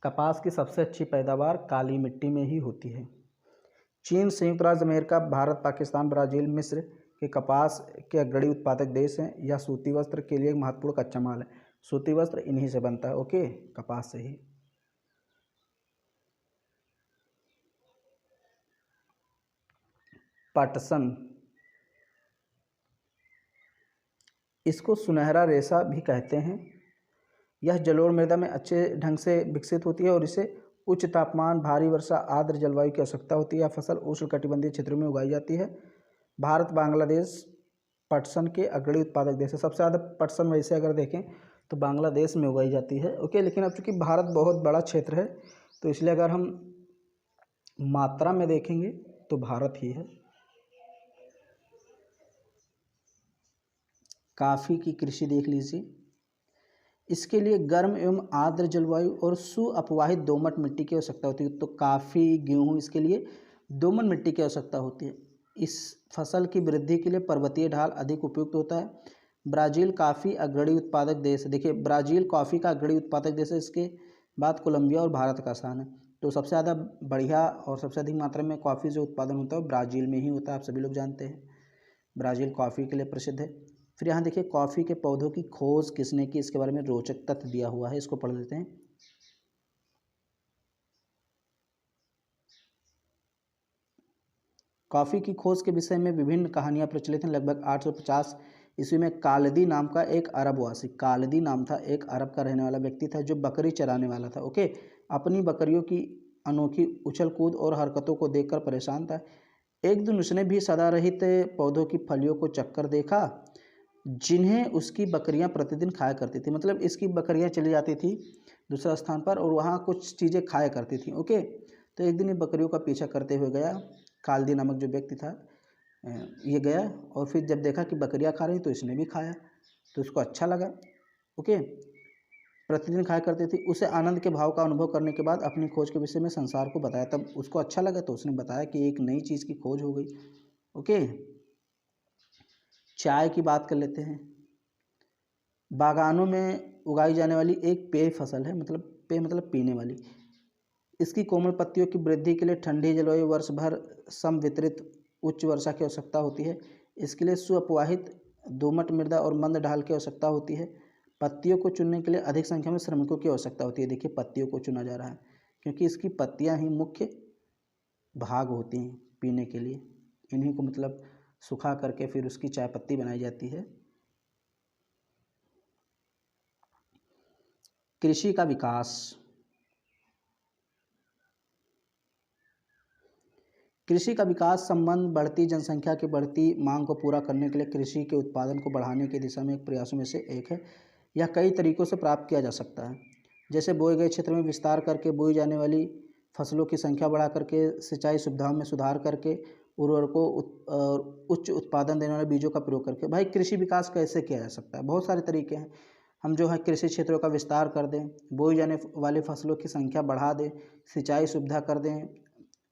कपास की सबसे अच्छी पैदावार काली मिट्टी में ही होती है। चीन, संयुक्त राज्य अमेरिका, भारत, पाकिस्तान, ब्राज़ील, मिस्र के कपास के अग्रणी उत्पादक देश हैं। यह सूती वस्त्र के लिए एक महत्वपूर्ण कच्चा माल है। सूती वस्त्र इन्हीं से बनता है, ओके, कपास से ही। पटसन, इसको सुनहरा रेशा भी कहते हैं। यह जलोढ़ मृदा में अच्छे ढंग से विकसित होती है और इसे उच्च तापमान, भारी वर्षा, आर्द्र जलवायु की आवश्यकता होती है। यह फसल उष्णकटिबंधीय क्षेत्रों में उगाई जाती है। भारत, बांग्लादेश पटसन के अग्रणी उत्पादक देश है। सबसे ज़्यादा पटसन वैसे अगर देखें तो बांग्लादेश में उगाई जाती है, ओके। लेकिन अब चूँकि भारत बहुत बड़ा क्षेत्र है तो इसलिए अगर हम मात्रा में देखेंगे तो भारत ही है। काफ़ी की कृषि देख लीजिए। इसके लिए गर्म एवं आर्द्र जलवायु और सुअपवाहित दोमट मिट्टी की आवश्यकता होती है। तो काफ़ी, गेहूँ, इसके लिए दोमट मिट्टी की आवश्यकता होती है। इस फसल की वृद्धि के लिए पर्वतीय ढाल अधिक उपयुक्त होता है। ब्राज़ील कॉफ़ी अग्रणी उत्पादक देश है। देखिए, ब्राज़ील कॉफ़ी का अग्रणी उत्पादक देश है। इसके बाद कोलंबिया और भारत का स्थान है। तो सबसे ज़्यादा बढ़िया और सबसे अधिक मात्रा में कॉफ़ी जो उत्पादन होता है वो ब्राज़ील में ही होता है, आप सभी लोग जानते हैं। ब्राज़ील कॉफ़ी के लिए प्रसिद्ध है। फिर यहाँ देखिए, कॉफ़ी के पौधों की खोज किसने की, इसके बारे में रोचक तथ्य दिया हुआ है, इसको पढ़ लेते हैं। कॉफ़ी की खोज के विषय में विभिन्न कहानियाँ प्रचलित हैं। लगभग 850 ईस्वी में कालदी नाम का एक अरबवासी, कालदी नाम था, एक अरब का रहने वाला व्यक्ति था जो बकरी चराने वाला था, ओके। अपनी बकरियों की अनोखी उछल कूद और हरकतों को देखकर परेशान था। एक दिन उसने भी सदा रहित पौधों की फलियों को चक्कर देखा जिन्हें उसकी बकरियां प्रतिदिन खाया करती थी। मतलब इसकी बकरियां चली जाती थी दूसरा स्थान पर और वहाँ कुछ चीज़ें खाया करती थी, ओके। तो एक दिन ये बकरियों का पीछा करते हुए गया, कालदी नामक जो व्यक्ति था, ये गया और फिर जब देखा कि बकरियां खा रही तो इसने भी खाया, तो उसको अच्छा लगा, ओके। प्रतिदिन खाया करती थी। उसे आनंद के भाव का अनुभव करने के बाद अपनी खोज के विषय में संसार को बताया। तब उसको अच्छा लगा तो उसने बताया कि एक नई चीज़ की खोज हो गई, ओके। चाय की बात कर लेते हैं। बागानों में उगाई जाने वाली एक पेय फसल है, मतलब पेय मतलब पीने वाली। इसकी कोमल पत्तियों की वृद्धि के लिए ठंडी जलवायु, वर्ष भर समवितरित उच्च वर्षा की आवश्यकता होती है। इसके लिए सुअपवाहित दोमट मृदा और मंद ढाल की आवश्यकता होती है। पत्तियों को चुनने के लिए अधिक संख्या में श्रमिकों की आवश्यकता होती है। देखिए, पत्तियों को चुना जा रहा है क्योंकि इसकी पत्तियां ही मुख्य भाग होती हैं पीने के लिए। इन्हीं को मतलब सुखा करके फिर उसकी चाय पत्ती बनाई जाती है। कृषि का विकास। कृषि का विकास संबंध बढ़ती जनसंख्या की बढ़ती मांग को पूरा करने के लिए कृषि के उत्पादन को बढ़ाने की दिशा में एक प्रयासों में से एक है। यह कई तरीकों से प्राप्त किया जा सकता है, जैसे बोए गए क्षेत्र में विस्तार करके, बोई जाने वाली फसलों की संख्या बढ़ा करके, सिंचाई सुविधाओं में सुधार करके, उर्वरकों और उच्च उत्पादन देने वाले बीजों का प्रयोग करके। भाई, कृषि विकास कैसे किया जा सकता है? बहुत सारे तरीके हैं। हम जो है कृषि क्षेत्रों का विस्तार कर दें, बोई जाने वाली फसलों की संख्या बढ़ा दें, सिंचाई सुविधा कर दें,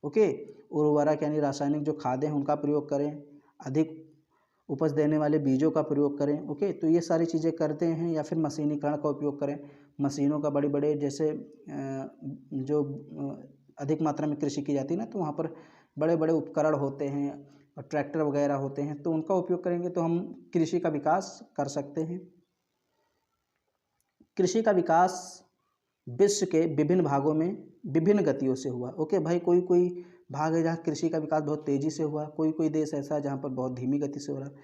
ओके। उर्वरक यानी रासायनिक जो खादें हैं उनका प्रयोग करें, अधिक उपज देने वाले बीजों का प्रयोग करें, ओके। तो ये सारी चीज़ें करते हैं। या फिर मशीनीकरण का उपयोग करें, मशीनों का बड़े बड़े जैसे जो अधिक मात्रा में कृषि की जाती है ना, तो वहाँ पर बड़े बड़े उपकरण होते हैं और ट्रैक्टर वगैरह होते हैं, तो उनका उपयोग करेंगे तो हम कृषि का विकास कर सकते हैं। कृषि का विकास विश्व के विभिन्न भागों में विभिन्न गतियों से हुआ, ओके भाई। कोई कोई भाग है जहाँ कृषि का विकास बहुत तेज़ी से हुआ, कोई कोई देश ऐसा है जहाँ पर बहुत धीमी गति से हो रहा है।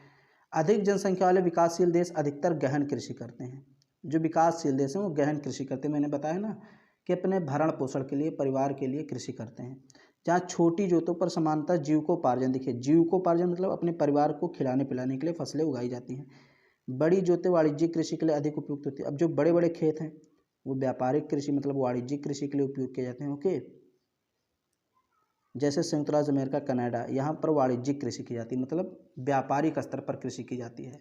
अधिक जनसंख्या वाले विकासशील देश अधिकतर गहन कृषि करते हैं। जो विकासशील देश हैं वो गहन कृषि करते हैं। मैंने बताया ना कि अपने भरण पोषण के लिए, परिवार के लिए कृषि करते हैं। जहाँ छोटी जोतों पर समानतः जीविकोपार्जन, देखिए जीविकोपार्जन मतलब अपने परिवार को खिलाने पिलाने के लिए फसलें उगाई जाती हैं। बड़ी जोतें वाणिज्यिक कृषि के लिए अधिक उपयुक्त होती है। अब जो बड़े बड़े खेत हैं वो व्यापारिक कृषि मतलब वाणिज्यिक कृषि के लिए उपयोग किए जाते हैं, ओके। जैसे संयुक्त राज्य अमेरिका, कनाडा, यहाँ पर वाणिज्यिक कृषि की जाती है, मतलब व्यापारिक स्तर पर कृषि की जाती है,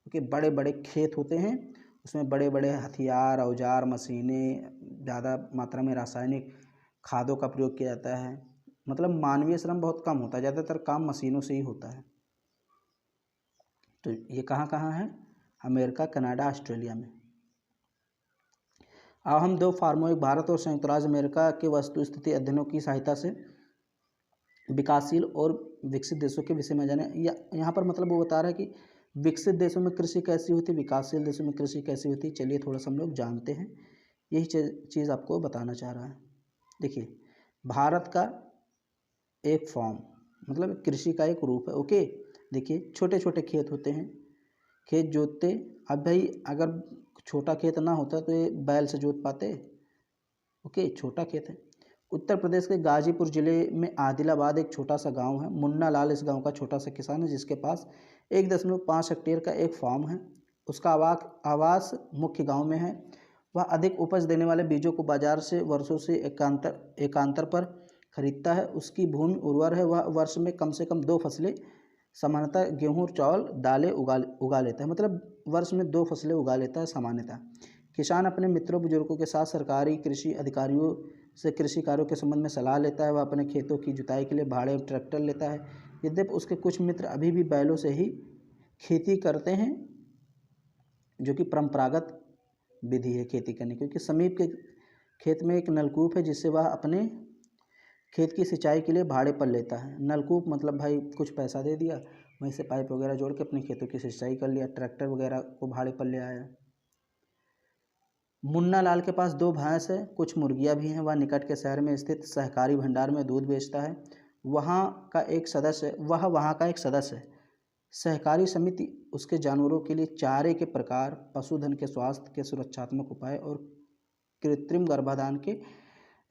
ओके। बड़े बड़े खेत होते हैं, उसमें बड़े बड़े हथियार, औजार, मशीनें, ज़्यादा मात्रा में रासायनिक खादों का प्रयोग किया जाता है। मतलब मानवीय श्रम बहुत कम होता है, ज़्यादातर काम मशीनों से ही होता है। तो ये कहाँ कहाँ है? अमेरिका, कनाडा, ऑस्ट्रेलिया में। अब हम दो फार्मों, एक भारत और संयुक्त राज्य अमेरिका के वस्तुस्थिति अध्ययनों की सहायता से विकासशील और विकसित देशों के विषय में जाने। यहाँ पर मतलब वो बता रहा है कि विकसित देशों में कृषि कैसी होती है, विकासशील देशों में कृषि कैसी होती है। चलिए थोड़ा सा हम लोग जानते हैं, यही चीज़ आपको बताना चाह रहा है। देखिए, भारत का एक फॉर्म मतलब कृषि का एक रूप है। ओके, देखिए छोटे छोटे खेत होते हैं, खेत जोतते। अब भाई अगर छोटा खेत ना होता तो ये बैल से जोत पाते। ओके, छोटा खेत है। उत्तर प्रदेश के गाजीपुर जिले में आदिलाबाद एक छोटा सा गांव है। मुन्ना लाल इस गांव का छोटा सा किसान है, जिसके पास 1.5 हेक्टेयर का एक फार्म है। उसका आवास मुख्य गांव में है। वह अधिक उपज देने वाले बीजों को बाजार से वर्षों से एकांतर पर खरीदता है। उसकी भूमि उर्वर है। वह वर्ष में कम से कम 2 फसलें, सामान्यतः गेहूँ और चावल दालें उगा लेता है। मतलब वर्ष में 2 फसलें उगा लेता है सामान्यतः। किसान अपने मित्रों बुजुर्गों के साथ सरकारी कृषि अधिकारियों से कृषि कार्यों के संबंध में सलाह लेता है। वह अपने खेतों की जुताई के लिए भाड़े ट्रैक्टर लेता है। यद्यपि उसके कुछ मित्र अभी भी बैलों से ही खेती करते हैं, जो कि परंपरागत विधि है खेती करने की। क्योंकि समीप के खेत में एक नलकूप है, जिससे वह अपने खेत की सिंचाई के लिए भाड़े पर लेता है। नलकूप मतलब भाई कुछ पैसा दे दिया, वहीं से पाइप वगैरह जोड़ के अपने खेतों की सिंचाई कर लिया, ट्रैक्टर वगैरह को भाड़े पर ले आया। मुन्ना लाल के पास 2 भैंस है, कुछ मुर्गियां भी हैं। वह निकट के शहर में स्थित सहकारी भंडार में दूध बेचता है। वह वहाँ का एक सदस्य है। सहकारी समिति उसके जानवरों के लिए चारे के प्रकार, पशुधन के स्वास्थ्य के सुरक्षात्मक उपाय और कृत्रिम गर्भाधान के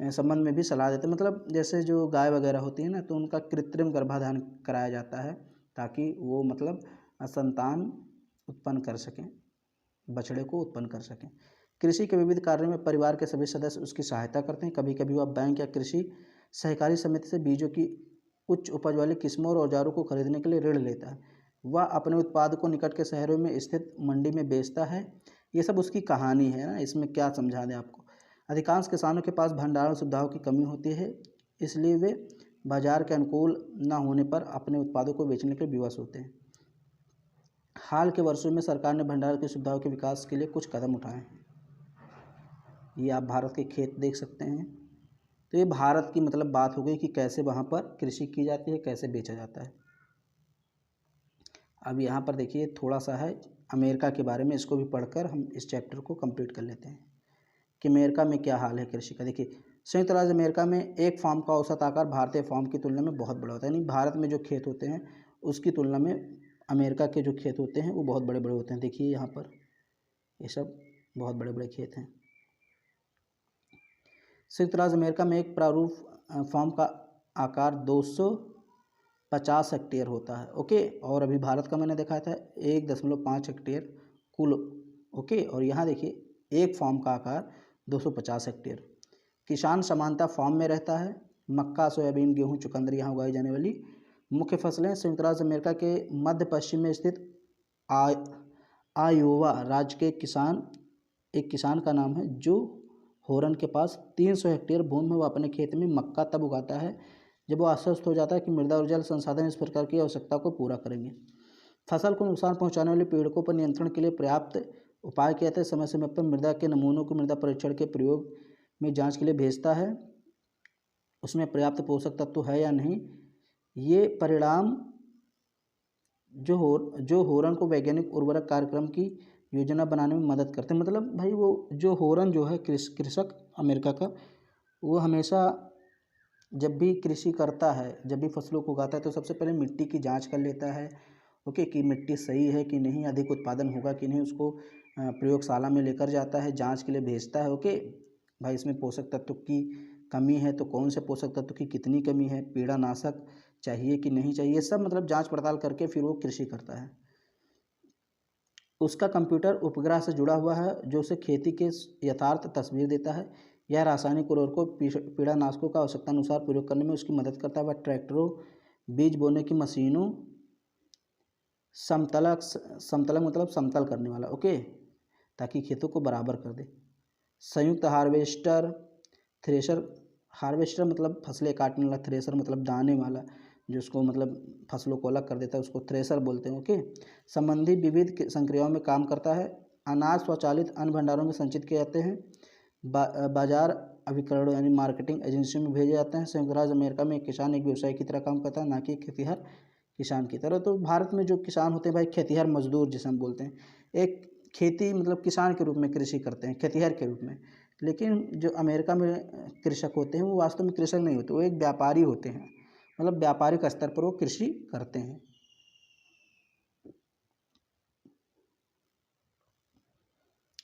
संबंध में भी सलाह देते हैं। मतलब जैसे जो गाय वगैरह होती है ना, तो उनका कृत्रिम गर्भाधान कराया जाता है ताकि वो मतलब संतान उत्पन्न कर सकें, बछड़े को उत्पन्न कर सकें। कृषि के विविध कार्यों में परिवार के सभी सदस्य उसकी सहायता करते हैं। कभी कभी वह बैंक या कृषि सहकारी समिति से बीजों की उच्च उपज वाली किस्मों और औजारों को खरीदने के लिए ऋण लेता है। वह अपने उत्पाद को निकट के शहरों में स्थित मंडी में बेचता है। ये सब उसकी कहानी है ना, इसमें क्या समझा दें आपको। अधिकांश किसानों के पास भंडारण सुविधाओं की कमी होती है, इसलिए वे बाजार के अनुकूल न होने पर अपने उत्पादों को बेचने के लिए विवश होते हैं। हाल के वर्षों में सरकार ने भंडारण की सुविधाओं के विकास के लिए कुछ कदम उठाए हैं। ये आप भारत के खेत देख सकते हैं। तो ये भारत की मतलब बात हो गई कि कैसे वहाँ पर कृषि की जाती है, कैसे बेचा जाता है। अब यहाँ पर देखिए थोड़ा सा है अमेरिका के बारे में, इसको भी पढ़कर हम इस चैप्टर को कंप्लीट कर लेते हैं कि अमेरिका में क्या हाल है कृषि का। देखिए, संयुक्त राज्य अमेरिका में एक फार्म का औसत आकार भारतीय फार्म की तुलना में बहुत बड़ा होता है। यानी भारत में जो खेत होते हैं उसकी तुलना में अमेरिका के जो खेत होते हैं वो बहुत बड़े बड़े होते हैं। देखिए यहाँ पर ये सब बहुत बड़े बड़े खेत हैं। संयुक्त राज्य अमेरिका में एक प्रारूप फार्म का आकार 250 हेक्टेयर होता है। ओके, और अभी भारत का मैंने देखा था 1.5 हेक्टेयर कुल। ओके, और यहाँ देखिए एक फार्म का आकार 250 हेक्टेयर। किसान समानता फार्म में रहता है। मक्का, सोयाबीन, गेहूँ, चुकंदर यहाँ उगाई जाने वाली मुख्य फसलें। संयुक्त राज्य अमेरिका के मध्य पश्चिम में स्थित आयोवा राज्य के एक किसान का नाम है जो होरन के पास 300 हेक्टेयर भूमि में वो अपने खेत में मक्का तब उगाता है जब वो आश्वस्त हो जाता है कि मृदा और जल संसाधन इस प्रकार की आवश्यकता को पूरा करेंगे। फसल को नुकसान पहुंचाने वाले पीड़कों पर नियंत्रण के लिए पर्याप्त उपाय किए थे। समय समय पर मृदा के नमूनों को मृदा परीक्षण के प्रयोग में जांच के लिए भेजता है, उसमें पर्याप्त पोषक तत्व है या नहीं। ये परिणाम जो होरन को वैज्ञानिक उर्वरक कार्यक्रम की योजना बनाने में मदद करते हैं। मतलब भाई वो जो होरन जो है कृषक अमेरिका का, वो हमेशा जब भी कृषि करता है, जब भी फसलों को उगाता है तो सबसे पहले मिट्टी की जांच कर लेता है। ओके, कि मिट्टी सही है कि नहीं, अधिक उत्पादन होगा कि नहीं। उसको प्रयोगशाला में लेकर जाता है, जांच के लिए भेजता है। ओके भाई, इसमें पोषक तत्व की कमी है तो कौन से पोषक तत्व की कितनी कमी है, कीड़ानाशक चाहिए कि नहीं चाहिए, सब मतलब जांच पड़ताल करके फिर वो कृषि करता है। उसका कंप्यूटर उपग्रह से जुड़ा हुआ है जो उसे खेती के यथार्थ तस्वीर देता है। यह रासायनिक उर्वरकों, कीड़ानाशकों का आवश्यकता अनुसार प्रयोग करने में उसकी मदद करता है। वह ट्रैक्टरों, बीज बोने की मशीनों, समतलक मतलब समतल करने वाला, ओके, ताकि खेतों को बराबर कर दे। संयुक्त हार्वेस्टर, थ्रेशर, हार्वेस्टर मतलब फसलें काटने वाला, थ्रेशर मतलब दाने वाला, जिसको मतलब फसलों को अलग कर देता है उसको थ्रेशर बोलते हैं। ओके, संबंधी विविध संक्रियाओं में काम करता है। अनाज स्वचालित अन्न भंडारों में संचित किए जाते हैं। बाजार अभिकरण यानी मार्केटिंग एजेंसियों में भेजे जाते हैं। संयुक्त राज्य अमेरिका में एक किसान एक व्यवसायी की तरह काम करता है, ना कि खेतीहर किसान की तरह। तो भारत में जो किसान होते हैं भाई, खेतीहर मजदूर जिसे हम बोलते हैं, एक खेती मतलब किसान के रूप में कृषि करते हैं, खेतीहर के रूप में। लेकिन जो अमेरिका में कृषक होते हैं वो वास्तव में कृषक नहीं होते, वो एक व्यापारी होते हैं, मतलब व्यापारिक स्तर पर वो कृषि करते हैं।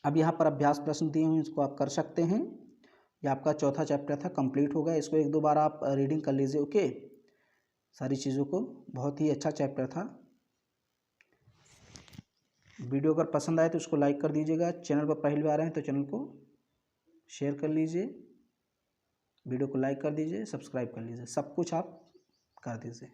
अब यहाँ पर अभ्यास प्रश्न दिए हुए, इसको आप कर सकते हैं। ये आपका चौथा चैप्टर था, कंप्लीट हो गया। इसको एक दो बार आप रीडिंग कर लीजिए। ओके, सारी चीज़ों को, बहुत ही अच्छा चैप्टर था। वीडियो अगर पसंद आए तो उसको लाइक कर दीजिएगा। चैनल पर पहली बार आए हैं तो चैनल को शेयर कर लीजिए, वीडियो को लाइक कर दीजिए, सब्सक्राइब कर लीजिए, सब कुछ आप कर दीजिए।